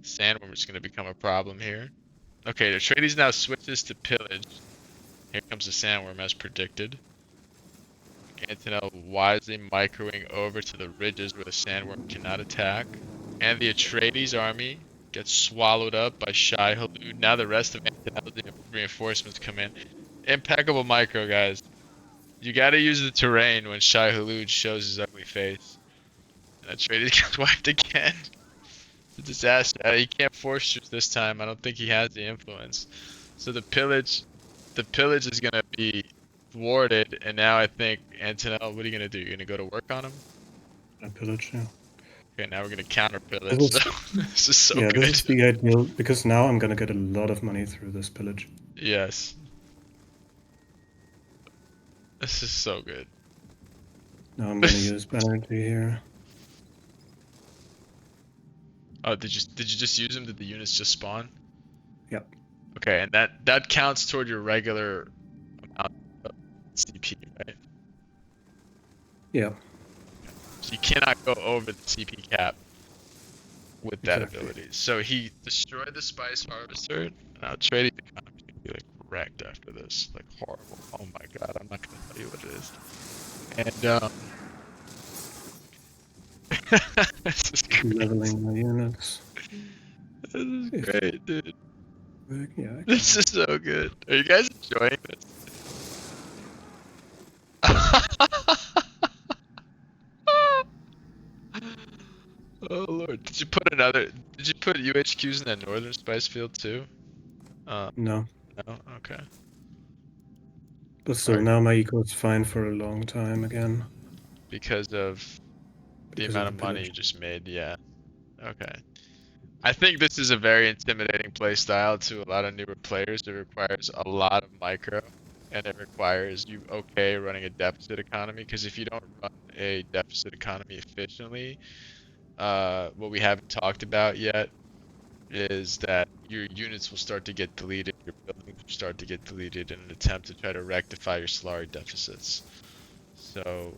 Sandworm is gonna become a problem here. Okay, the Atreides now switches to pillage. Here comes the Sandworm as predicted. Antonel wisely microing over to the ridges where the Sandworm cannot attack. And the Atreides army gets swallowed up by Shai Halud. Now the rest of Antonel's reinforcements come in. Impeccable micro, guys. You gotta use the terrain when Shai Halud shows his ugly face. And Atreides gets wiped again. It's a disaster. He can't force shoot this time. I don't think he has the influence. So the pillage is gonna be thwarted, and now I think Antonel, what are you gonna do? You're gonna go to work on him? I pillage now. Okay, now we're gonna counter This pillage. So is, this is so yeah, this good. is the ideal because now I'm gonna get a lot of money through this pillage. Yes, this is so good. Now I'm gonna use energy here. Oh, did you just use them? Did the units just spawn? Yeah. Okay, and that counts toward your regular amount of CP, right? Yeah. So you cannot go over the CP cap with that Exactly. ability. So he destroyed the Spice Harvester. Now trading economy is gonna be like wrecked after this, like horrible. Oh my god, I'm not gonna tell you what it is. And this is great. Leveling my units. This is If great, dude. yeah, I This can. is so good. Are you guys enjoying this? Oh lord. Did you put UHQs in that northern spice field too? Uh, No. no? Okay. But still, Right. now my eco is fine for a long time again Because of the because of amount the of money you pillage. just made, yeah. Okay. I think this is a very intimidating play style to a lot of newer players. It requires a lot of micro, and it requires you okay running a deficit economy. Because if you don't run a deficit economy efficiently, what we haven't talked about yet is that your units will start to get deleted, your buildings will start to get deleted in an attempt to try to rectify your Solari deficits. So,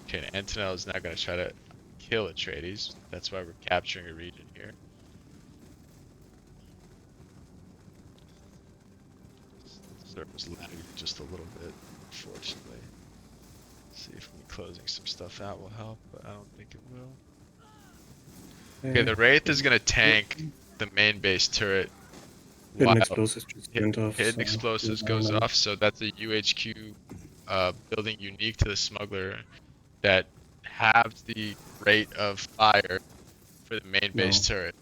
okay, Antonnoel is now going to try to kill Atreides. That's why we're capturing a region here. Server's lagging just a little bit, unfortunately. See if me closing some stuff out will help, but I don't think it will. Okay, Okay. the Wraith is going to tank the main base turret Hidden while explosives just went off, hidden so explosives I don't goes know. off, so that's a UHQ building unique to the smuggler that halves the rate of fire for the main base No, turret.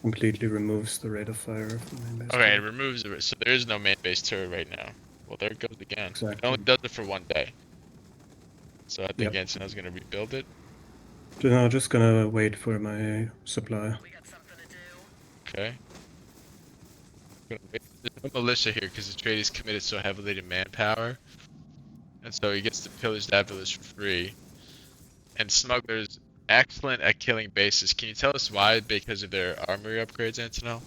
completely removes the rate of fire of the main base Okay, it turret. removes it, so there is no main base turret right now. Well, there it goes again. It only Exactly. does it for one day, so I think Yep. Antonel's gonna rebuild it. So now just gonna wait for my supply. Okay. Gonna wait. There's no militia here because the trade is committed so heavily to manpower, and so he gets to pillage that village for free. And smugglers excellent at killing bases. Can you tell us why? Because of their armory upgrades, Antonel?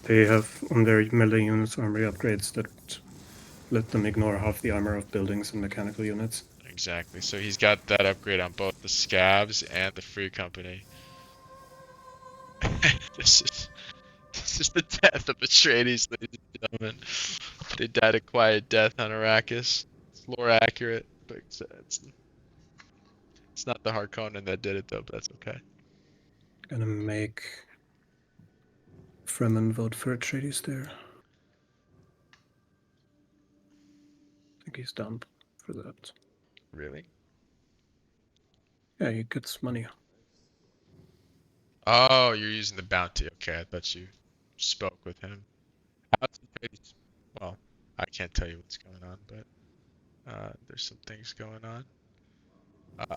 They have on their melee units armory upgrades that let them ignore half the armor of buildings and mechanical units. Exactly. So he's got that upgrade on both the scabs and the free company. this is this is the death of Atreides, ladies and gentlemen. They died a quiet death on Arrakis. It's lore accurate, but it's not the Harkonnen that did it though, but that's okay. Gonna make Fremen vote for Atreides there. I think he's dumb for that. Really? Yeah, he gets money. Oh, you're using the bounty. Okay, I thought you spoke with him. How's Atreides? Well, I can't tell you what's going on, but there's some things going on.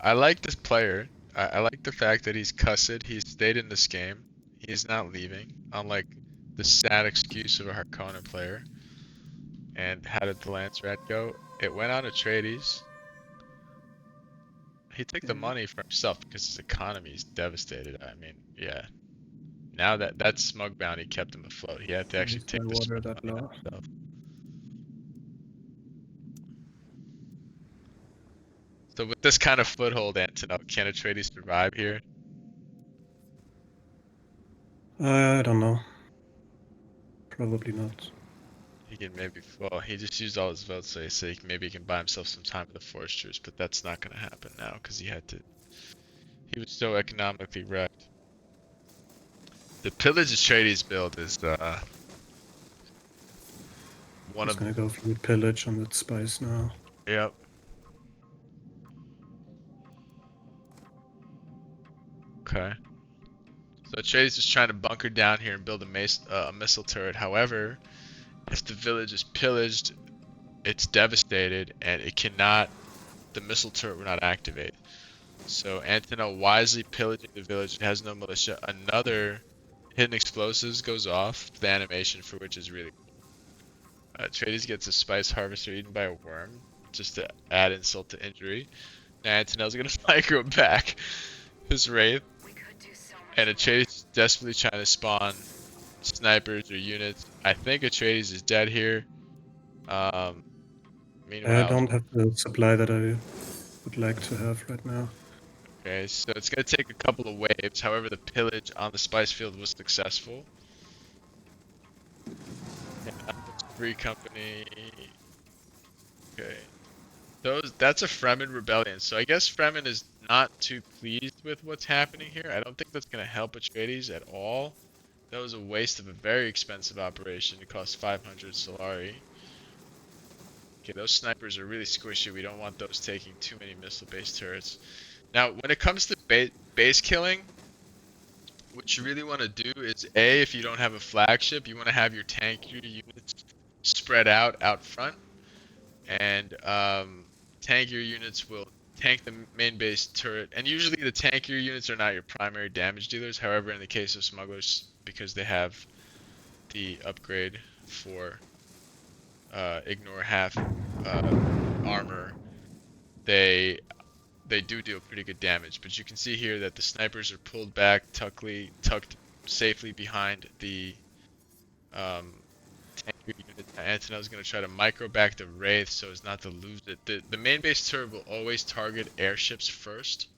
I like this player. I like the fact that he's cussed. He's stayed in this game. He's not leaving, unlike the sad excuse of a Harkonnen player. And how did the Lance Rat go? It went on Atreides. He took the Yeah, money for himself because his economy is devastated. I mean, yeah. Now that smug bounty kept him afloat. He had to at actually least my take the water smug that money on low. himself. So with this kind of foothold, Antonov, can Atreides survive here? I don't know. Probably not. He can maybe, well, he just used all his votes, so maybe he can buy himself some time with the Foresters, but that's not going to happen now because he was so economically wrecked. The Pillage Atreides build is one He's of, gonna go for the pillage on that spice now. yep, okay. So Atreides is trying to bunker down here and build a missile turret. However, if the village is pillaged, it's devastated and the missile turret will not activate. So Antonov wisely pillaging the village. It has no militia. Another hidden explosives goes off. The animation for which is really cool. Atreides gets a spice harvester eaten by a worm, just to add insult to injury. Now Antonel's gonna micro back his wraith, and Atreides is desperately trying to spawn snipers or units. I think Atreides is dead here. Um, I Meanwhile, don't have the supply that I would like to have right now. okay, so it's gonna take a couple of waves. However, the pillage on the spice field was successful. And now it's free company. Okay. That's a Fremen rebellion. So I guess Fremen is not too pleased with what's happening here. I don't think that's gonna help Atreides at all. That was a waste of a very expensive operation. It cost 500 Solari. Okay, those snipers are really squishy. We don't want those taking too many missile-based turrets. Now, when it comes to base killing, what you really want to do is A, if you don't have a flagship, you want to have your tank units spread out front. and tankier units will tank the main base turret. And usually the tankier units are not your primary damage dealers. However, in the case of smugglers, because they have the upgrade for ignore half uh, armor, they they do deal pretty good damage. But you can see here that the snipers are pulled back, tucked safely behind the um, tanker unit. Antonel's going to try to micro back the Wraith so as not to lose it. The main base turret will always target airships first.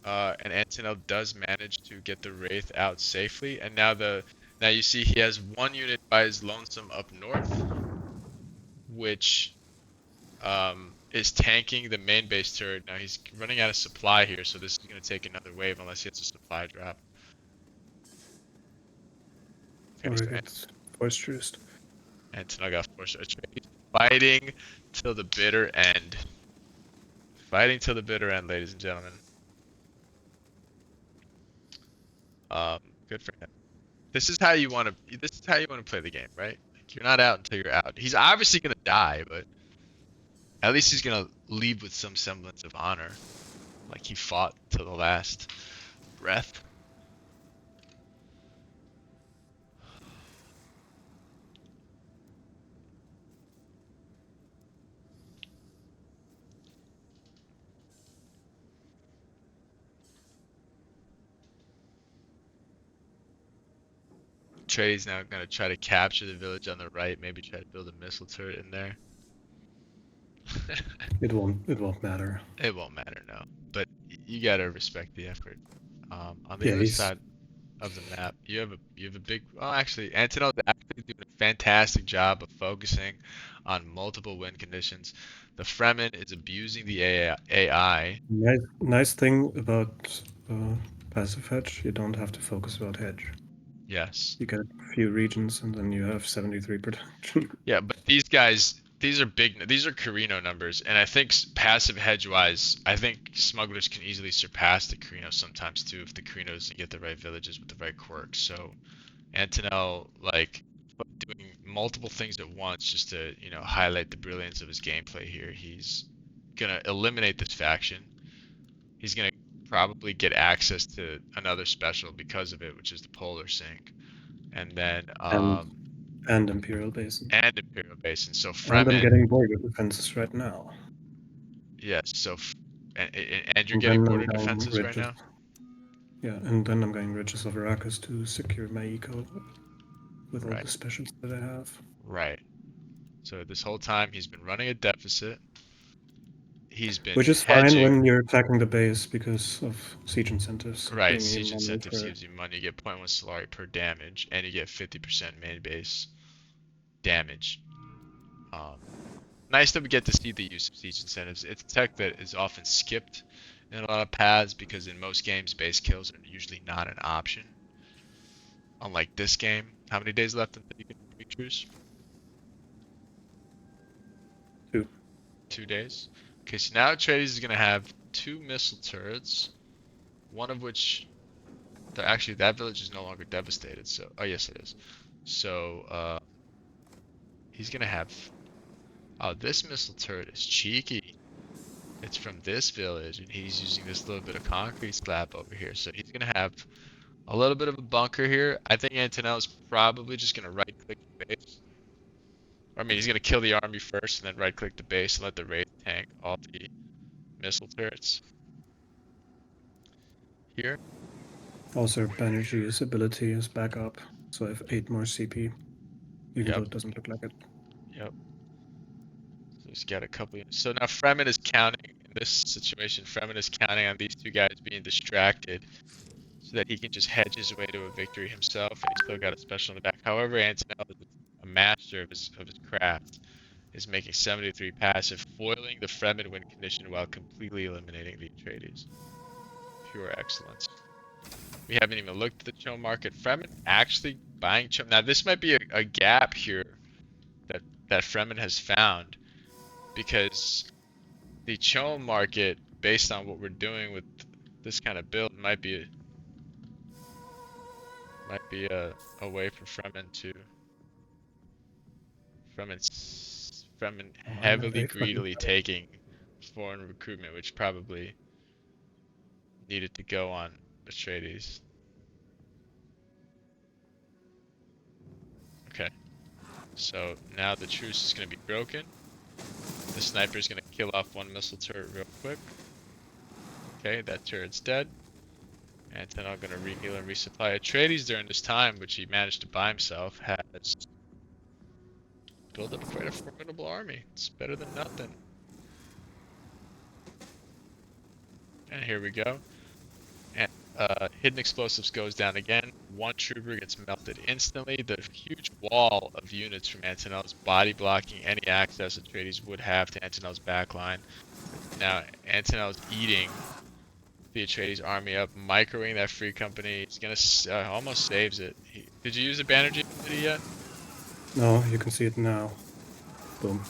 And Antonel does manage to get the Wraith out safely. And now you see he has one unit by his lonesome up north, which is tanking the main base turret. Now he's running out of supply here, so this is going to take another wave unless he hits a supply drop. Okay, Or so it gets force juiced. Antonel got forced to retreat. He's fighting till the bitter end. Fighting till the bitter end, ladies and gentlemen. Um, Good for him. This is how you want to. This is how you want to play the game, right? Like you're not out until you're out. He's obviously gonna die, but at least he's gonna leave with some semblance of honor, like he fought till the last breath. Trey's now gonna try to capture the village on the right. Maybe try to build a missile turret in there. It won't matter. It won't matter, no. But you gotta respect the effort. On the Yeah, other he's side of the map, you have a big. Well, actually, Antonel's actually doing a fantastic job of focusing on multiple win conditions. The Fremen is abusing the AI. nice thing about passive hedge. You don't have to focus about hedge. Yes. You get a few regions and then you have 73 production. Yeah, but these guys, these are big. These are Carino numbers, and I think passive hedge wise, I think smugglers can easily surpass the Carino sometimes too if the Carino doesn't get the right villages with the right quirks. So Antonell like doing multiple things at once just to, highlight the brilliance of his gameplay here. He's gonna eliminate this faction. He's gonna probably get access to another special because of it, which is the Polar Sync, and then and and Imperial Basin. and Imperial Basin. So And I'm Fremen, getting border defenses right now. yes. And you're And getting then I'm border going defenses right ridges. now, Yeah, and then I'm going ridges of Arrakis to secure my eco with all right? the specials that I have. Right. So this whole time he's been running a deficit. He's been Which is fine hedging. when you're attacking the base because of siege incentives, Right, giving you siege money incentives for it. gives you money. You get zero point 0.1 Solari per damage, and you get 50% main base damage. Um, Nice that we get to see the use of siege incentives. It's tech that is often skipped in a lot of paths because in most games, base kills are usually not an option. Unlike this game, how many days left until you can retruce? 2. 2 days. Okay, so now Atreides is gonna have two missile turrets, one of which, actually that village is no longer devastated. So, oh yes it is. So, he's gonna have. Oh, this missile turret is cheeky. It's from this village, and he's using this little bit of concrete slab over here. So he's gonna have a little bit of a bunker here. I think Antonell is probably just gonna right-click the base. I mean, he's gonna kill the army first, and then right-click the base and let the Wraith tank all the missile turrets here. Also, Banerjee's ability is back up, so I have 8 more CP, even though Yep, it doesn't look like it. yep. So he's got a couple. So now Fremen is counting in this situation. Fremen is counting on these two guys being distracted so that he can just hedge his way to a victory himself, and he's still got a special in the back. However, Antonell is a master of his craft, is making 73 passive, foiling the Fremen win condition while completely eliminating the Atreides. Pure excellence. We haven't even looked at the Cho market. Fremen actually buying Cho. Now this might be a gap here that Fremen has found because the Cho market, based on what we're doing with this kind of build, might be a way for Fremen Fremen Why are heavily, they fighting? greedily taking foreign recruitment, which probably needed to go on Atreides. Okay, so now the truce is going to be broken. The sniper is going to kill off one missile turret real quick. Okay, that turret's dead. Antonnoel going to reheal and resupply. Atreides during this time, which he managed to buy himself, has built up quite a formidable army. It's better than nothing. And here we go. And hidden explosives goes down again. One trooper gets melted instantly. The huge wall of units from Antonnoel is body blocking any access Atreides would have to Antonnoel's backline. Now Antonnoel is eating the Atreides army up, microwing that free company. He's gonna almost saves it. Did you use the Banerjee ability yet? No, you can see it now. Boom.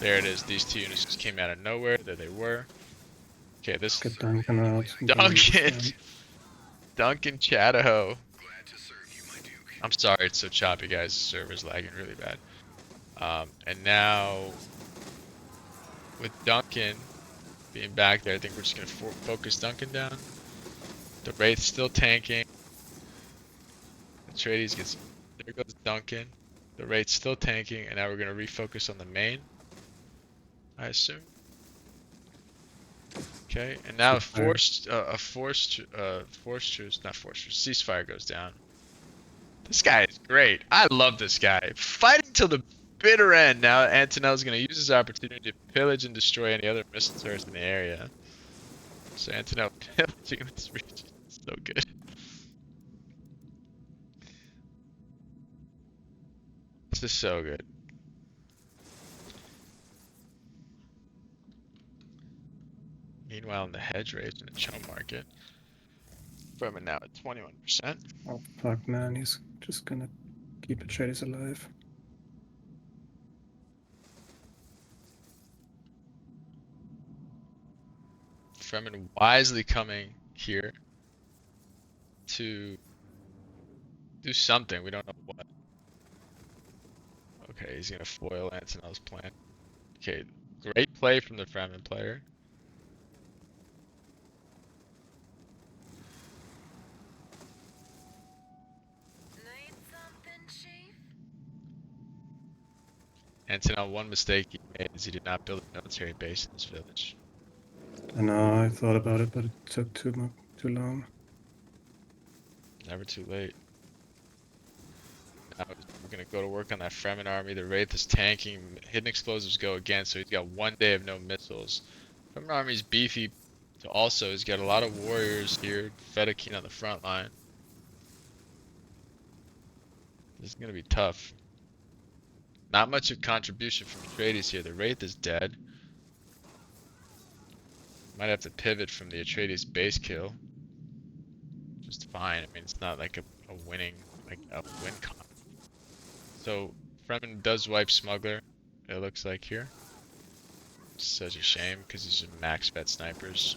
There it is. These two units just came out of nowhere. There they were. Okay, this Get Duncan out and bring in the Duncan, Fremen. Duncan Chadaho. I'm sorry, it's so choppy, guys. The server's lagging really bad. And now with Duncan being back there, I think we're just gonna focus Duncan down. The Wraith's still tanking. Atreides gets. There goes Duncan. The Wraith's still tanking, and now we're gonna refocus on the main, I assume. Okay, and now a forced truce, not forced truce, ceasefire goes down. This guy is great. I love this guy. Fighting till the bitter end. Now Antonnoel is going to use his opportunity to pillage and destroy any other missile turrets in the area. So Antonnoel pillaging this region is so good. This is so good. Meanwhile, in the hedge race in the chum market, Fremen now at 21%. Oh fuck, man, he's just gonna keep Atreides alive. Fremen wisely coming here to do something. We don't know what. Okay, he's gonna foil Antonel's plan. Okay, great play from the Fremen player. Need something, Chief? Antonel, one mistake he made is he did not build a military base in this village. I know, I thought about it, but it took too long. Never too late. Now we're gonna go to work on that Fremen army. The Wraith is tanking. Hidden explosives go again, so he's got 1 day of no missiles. Fremen army's beefy. Also, he's got a lot of warriors here. Fedaykin on the front line. This is gonna be tough. Not much of contribution from Atreides here. The Wraith is dead. Might have to pivot from the Atreides base kill. Just fine. I mean, it's not like a winning, like a win con. So, Fremen does wipe Smuggler, it looks like here. Such a shame, because these are max vet snipers.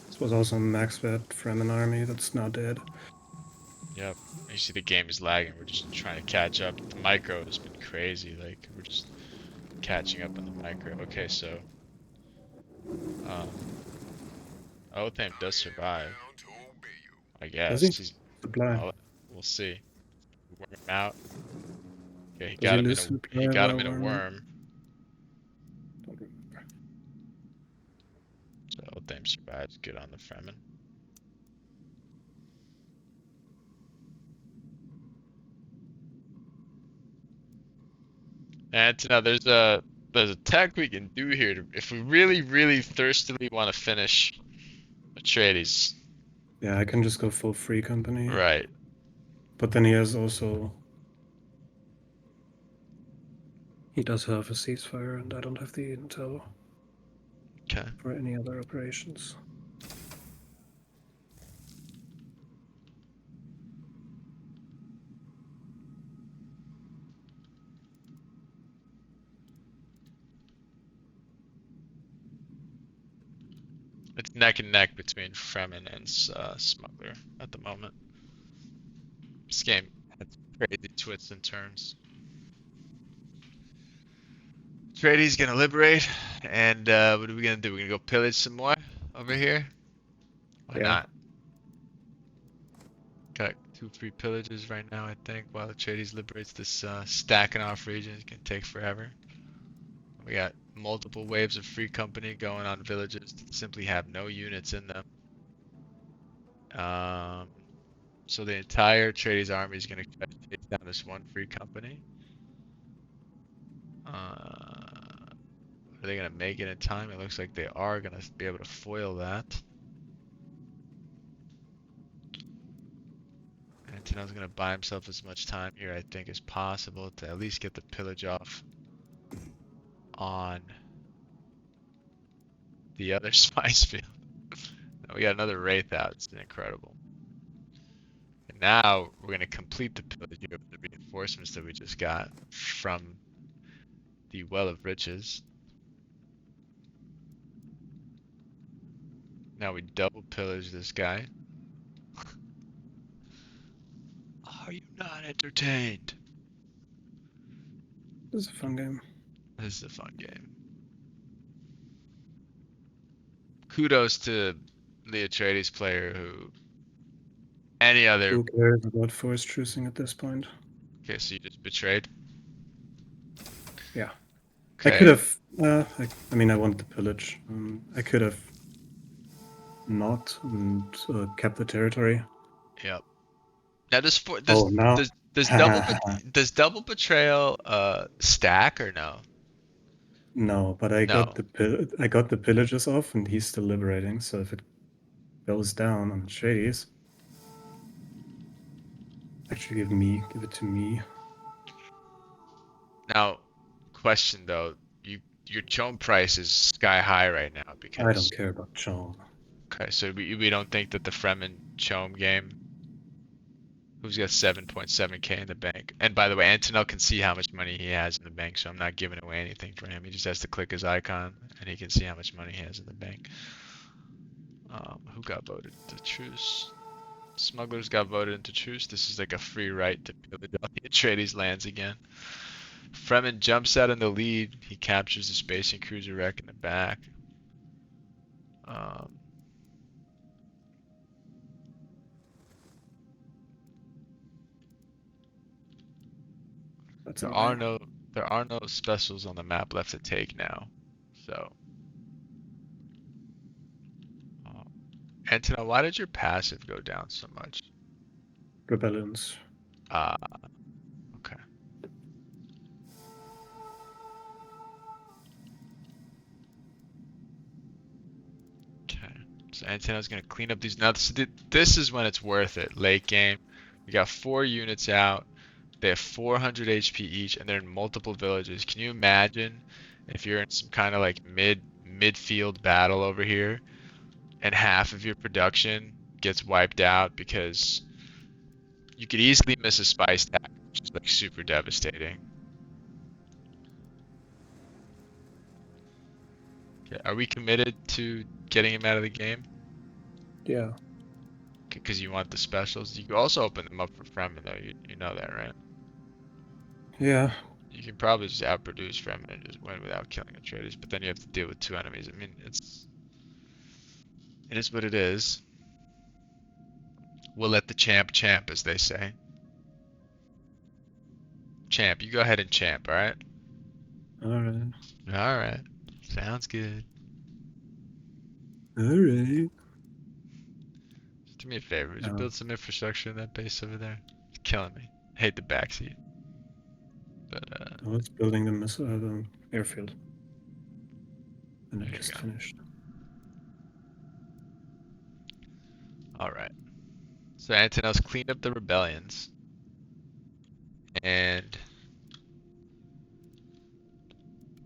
This was also a max vet Fremen army that's now dead. Yep. You see the game is lagging. We're just trying to catch up. The micro has been crazy. Like, we're just catching up on the micro. Okay, so... Oatham does survive. I guess. Does he? Supply. Well, we'll see. Worm him out. Okay, he Does got he him in lose a supply he got him while in a worming? worm. Don't remember. So Oatham survives. Good on the Fremen. And now there's a tech we can do here if we really thirstily want to finish Atreides. Yeah, I can just go full free company. Right. But then he has also... He does have a ceasefire, and I don't have the intel Okay. for any other operations. It's neck and neck between Fremen and Smuggler at the moment. This game has crazy twists and turns. Trady's gonna liberate, and what are we gonna do? We're gonna go pillage some more over here. Why Yeah. not? Got 2 free pillages right now, I think, while the Trades liberates this stacking off region. It's gonna take forever. We got multiple waves of free company going on villages that simply have no units in them. So the entire Trades army is gonna try to chase down this one free company. Are they gonna make it in time? It looks like they are gonna be able to foil that. Antonnoel's gonna buy himself as much time here, I think, as possible to at least get the pillage off on the other spice field. We got another Wraith out. It's incredible. And now we're gonna complete the pillage here with the reinforcements that we just got from the Well of Riches. Now we double pillage this guy. Are you not entertained? This is a fun game. This is a fun game. Kudos to the Atreides player who any other. Who cares about force trucing at this point? Okay, so you just betrayed. Yeah. Okay. I could have. I mean, I want the pillage. I could have not and kept the territory. Yep. Now does now. does double betrayal stack or no? No, but I No. got the pillages off, and he's still liberating. So if it goes down on the Shadies, actually give it to me. Now, question though, your chome price is sky high right now because I don't care about chome. Okay, so we don't think that the Fremen chome game, who's got 7.7k in the bank, and by the way, Antonnoel can see how much money he has in the bank, so I'm not giving away anything for him. He just has to click his icon, and he can see how much money he has in the bank. Who got voted into truce? Smugglers got voted into truce. This is like a free right to Philadelphia Atreides lands again. Fremen jumps out in the lead. He captures the space and cruiser wreck in the back. That's There are no specials on the map left to take now. So, Antonnoel, why did your passive go down so much? Rebellions. Okay. Okay. So Antonnoel's gonna clean up these. Now this is when it's worth it. Late game, we got 4 units out. They have 400 HP each, and they're in multiple villages. Can you imagine if you're in some kind of like midfield battle over here, and half of your production gets wiped out because you could easily miss a spice stack, which is like super devastating. Okay, are we committed to getting him out of the game? Yeah. Because you want the specials. You can also open them up for Fremen though. You know that, right? Yeah. You can probably just outproduce Fremen and just win without killing Atreides, but then you have to deal with 2 enemies. I mean, it is what it is. We'll let the champ, as they say. Champ, you go ahead and champ, alright? Alright. Alright. Sounds good. Alright. Just do me a favor. Would you build some infrastructure in that base over there? It's killing me. I hate the backseat. But, I was building the airfield. And I There you just go. finished. Alright. So Antonnoel's cleaned up the rebellions. And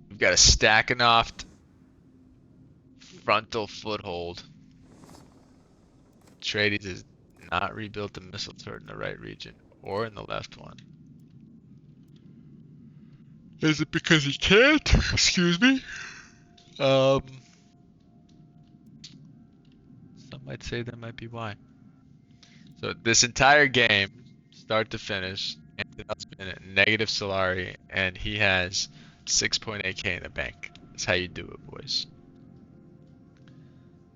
we've got a Stakhanovt frontal foothold. Atreides has not rebuilt the missile turret in the right region or in the left one. Is it because he can't? Excuse me. Some might say that might be why. So this entire game, start to finish, Antonnoel's been at negative Solari, and he has 6.8k in the bank. That's how you do it, boys.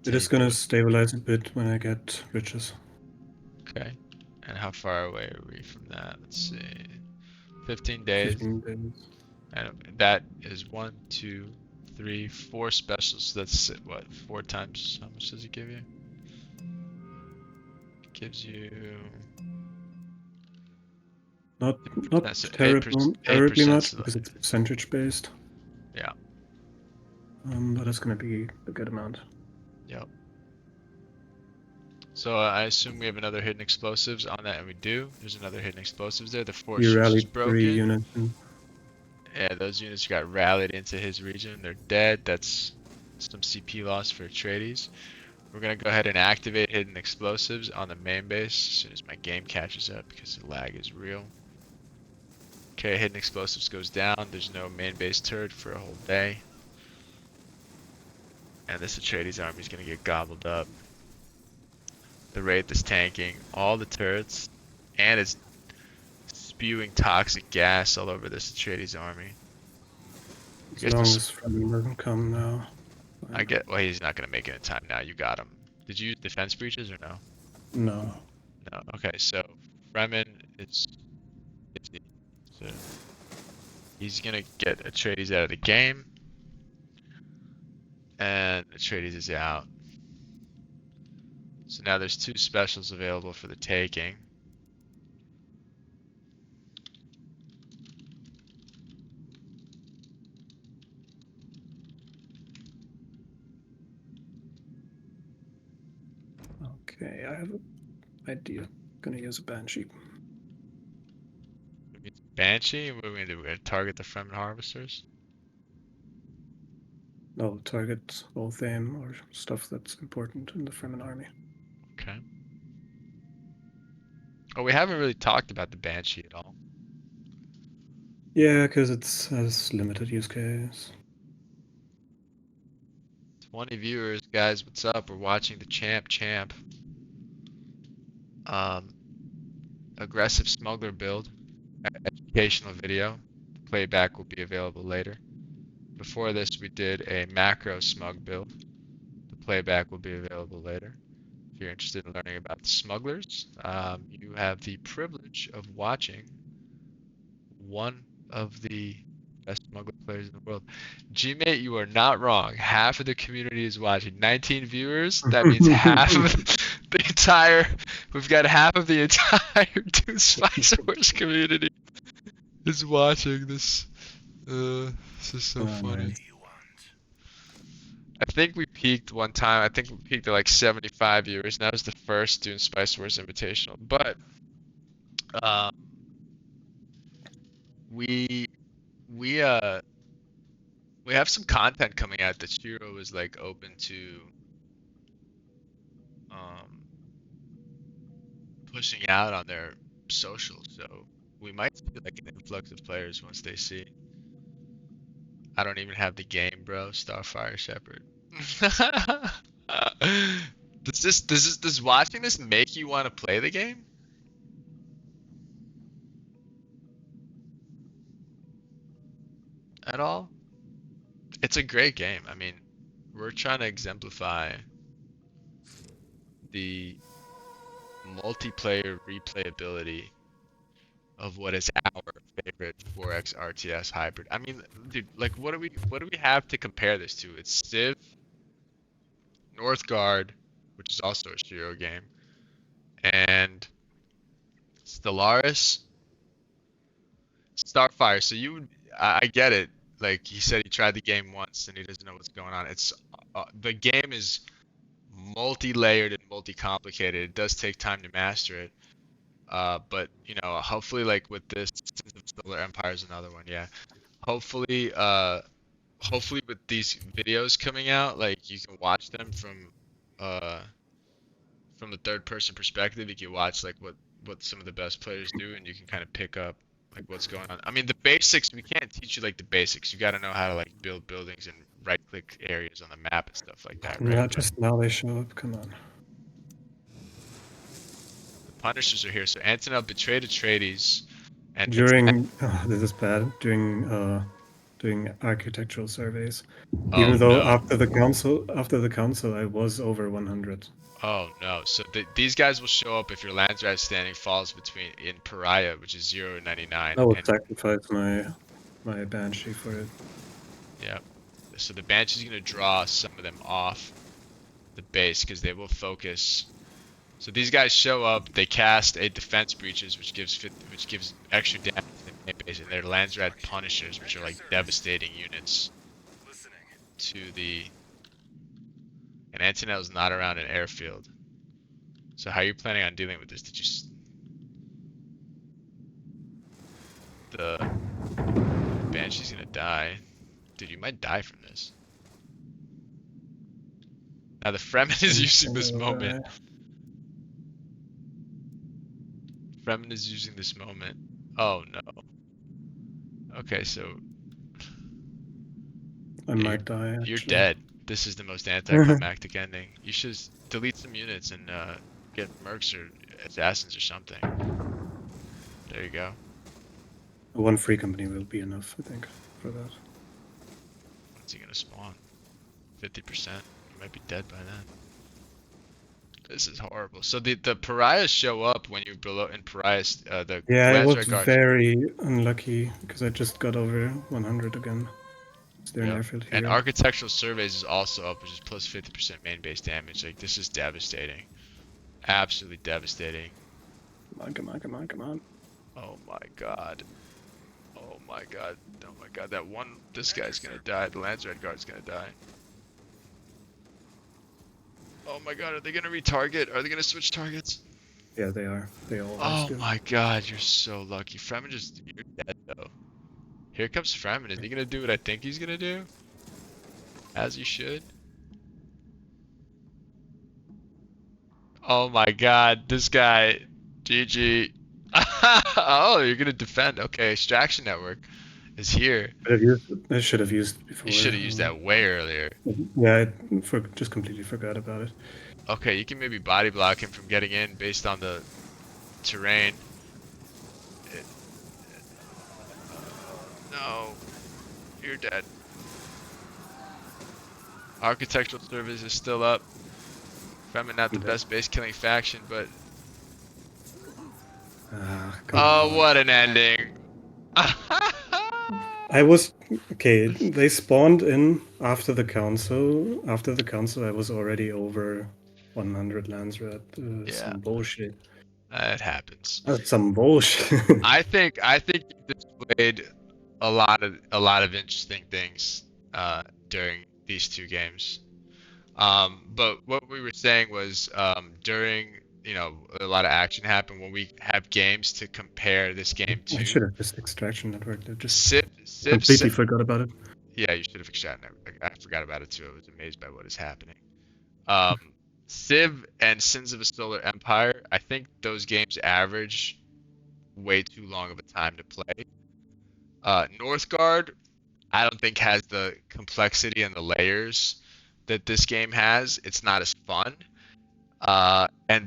It is gonna stabilize a bit when I get riches. Okay. And how far away are we from that? Let's see. 15 days. 15 days. And that is 1, 2, 3, 4 specials. So that's what? 4 times. How much does it give you? It gives you. Not That's it. terribly 8% much because it's percentage based. Yeah. But it's gonna be a good amount. Yep. So I assume we have another hidden explosives on that, and we do. There's another hidden explosives there. The force You is rallied 3 broken. units. Yeah, those units got rallied into his region. They're dead. That's some CP loss for Atreides. We're gonna go ahead and activate hidden explosives on the main base as soon as my game catches up because the lag is real. Okay, hidden explosives goes down. There's no main base turret for a whole day. And this Atreides army is gonna get gobbled up. The Wraith is tanking all the turrets, and it's spewing toxic gas all over this Atreides army. As long as Fremen doesn't come now. Well, he's not gonna make it in time now. You got him. Did you use defense breaches or no? No. No. Okay, so Fremen is 50. So he's gonna get Atreides out of the game, and Atreides is out. So now there's 2 specials available for the taking. Okay, I have an idea. I'm gonna use a Banshee. Banshee? What are we gonna do? We're gonna target the Fremen harvesters? No, target Oathame or stuff that's important in the Fremen army. Okay. Oh, we haven't really talked about the Banshee at all. Yeah, because it has limited use case. 20 viewers, guys. What's up? We're watching the champ. Aggressive smuggler build. Educational video. The playback will be available later. Before this, we did a macro smug build. The playback will be available later. If you're interested in learning about the smugglers, you have the privilege of watching one of the best smuggler players in the world. Gmate, you are not wrong. Half of the community is watching. 19 viewers, that means half of the entire, we've got half of the entire Dune Spice Wars community is watching this. This is so funny. Nice. I think we peaked one time. I think we peaked at like 75 viewers, and that was the first Dune Spice Wars Invitational. But we we uh we have some content coming out that Shiro was like open to um pushing out on their social. So we might see like an influx of players once they see. I don't even have the game, bro. Starfire Shepherd. Does watching this make you want to play the game? At all? It's a great game. I mean, we're trying to exemplify the multiplayer replayability of what is our favorite 4X RTS hybrid. I mean, dude, like what do we have to compare this to? It's Civ, Northgard, which is also a Shiro game, and Stellaris, Starfire. So I get it. Like he said, he tried the game once and he doesn't know what's going on. The game is multi-layered and multi-complicated. It does take time to master it. But you know, hopefully, like with this, Stellar Empire is another one. Yeah. Hopefully, hopefully with these videos coming out, like you can watch them uh, from the third person perspective. You can watch like what some of the best players do, and you can kind of pick up like what's going on. I mean, the basics, we can't teach you like the basics. You got to know how to like build buildings and right click areas on the map and stuff like that, right? Not just now they show up. Come on. The Punishers are here. So Antonnoel betrayed Atreides, and During this is bad. During doing architectural surveys. Oh Even though no. after the council, I was over 100. Oh no. So these guys will show up if your Landsrat standing falls between in Pariah, which is 0 and 99, I would and sacrifice my banshee for it. yeah. So the Banshee's gonna draw some of them off the base because they will focus. So these guys show up, they cast a defense breaches, which gives extra damage to the main base, and their Landsrat punishers, which are like devastating units to the. And Antonnoel's not around an airfield. So how are you planning on dealing with this? Did you the Banshee's gonna die? Dude, you might die from this. Now the Fremen is using this moment. Fremen is using this moment. Oh no. Okay, so I yeah, might die, you're actually. dead. This is the most anticlimactic ending. You should delete some units and get mercs or assassins or something. There you go. One free company will be enough, I think, for that. When's he gonna spawn? 50%. You might be dead by then. This is horrible. So the pariahs show up when you're below in pariahs. The Yeah, I was Landsrat guards. very unlucky because I just got over 100 again. Is there an Yep. airfield And here? architectural surveys is also up, which is plus 50% main base damage. Like this is devastating. Absolutely devastating. Come on, come on, come on, come on. Oh my god. Oh my god. Oh my god. This guy's gonna die. The Landsrat guard's gonna die. Oh my god, are they gonna retarget? Are they gonna switch targets? Yeah, they are. They always Oh do. my god, you're so lucky. Fremen you're dead though. Here comes Fremen. Is he gonna do what I think he's gonna do? As he should. Oh my god, this guy. GG. Oh, you're gonna defend. Okay, extraction network is here. I should have used it before. You should have used that way earlier. Yeah, just completely forgot about it. Okay, you can maybe body block him from getting in based on the terrain. No, you're dead. Architectural service is still up. Fremen not the best base killing faction, but Come oh, on. what an ending! I was okay. They spawned in after the council. After the council, I was already over 100 Landsrat. Yeah. Some bullshit. That happens. That's some bullshit. I think you displayed a lot of interesting things during these two games. But what we were saying was during a lot of action happened when we have games to compare this game I to. should have just extraction network. I just Civ completely forgot about it. Yeah, you should have extracted network. I forgot about it too. I was amazed by what is happening. Civ and Sins of a Solar Empire, I think those games average way too long of a time to play. Northgard, I don't think has the complexity and the layers that this game has. It's not as fun. And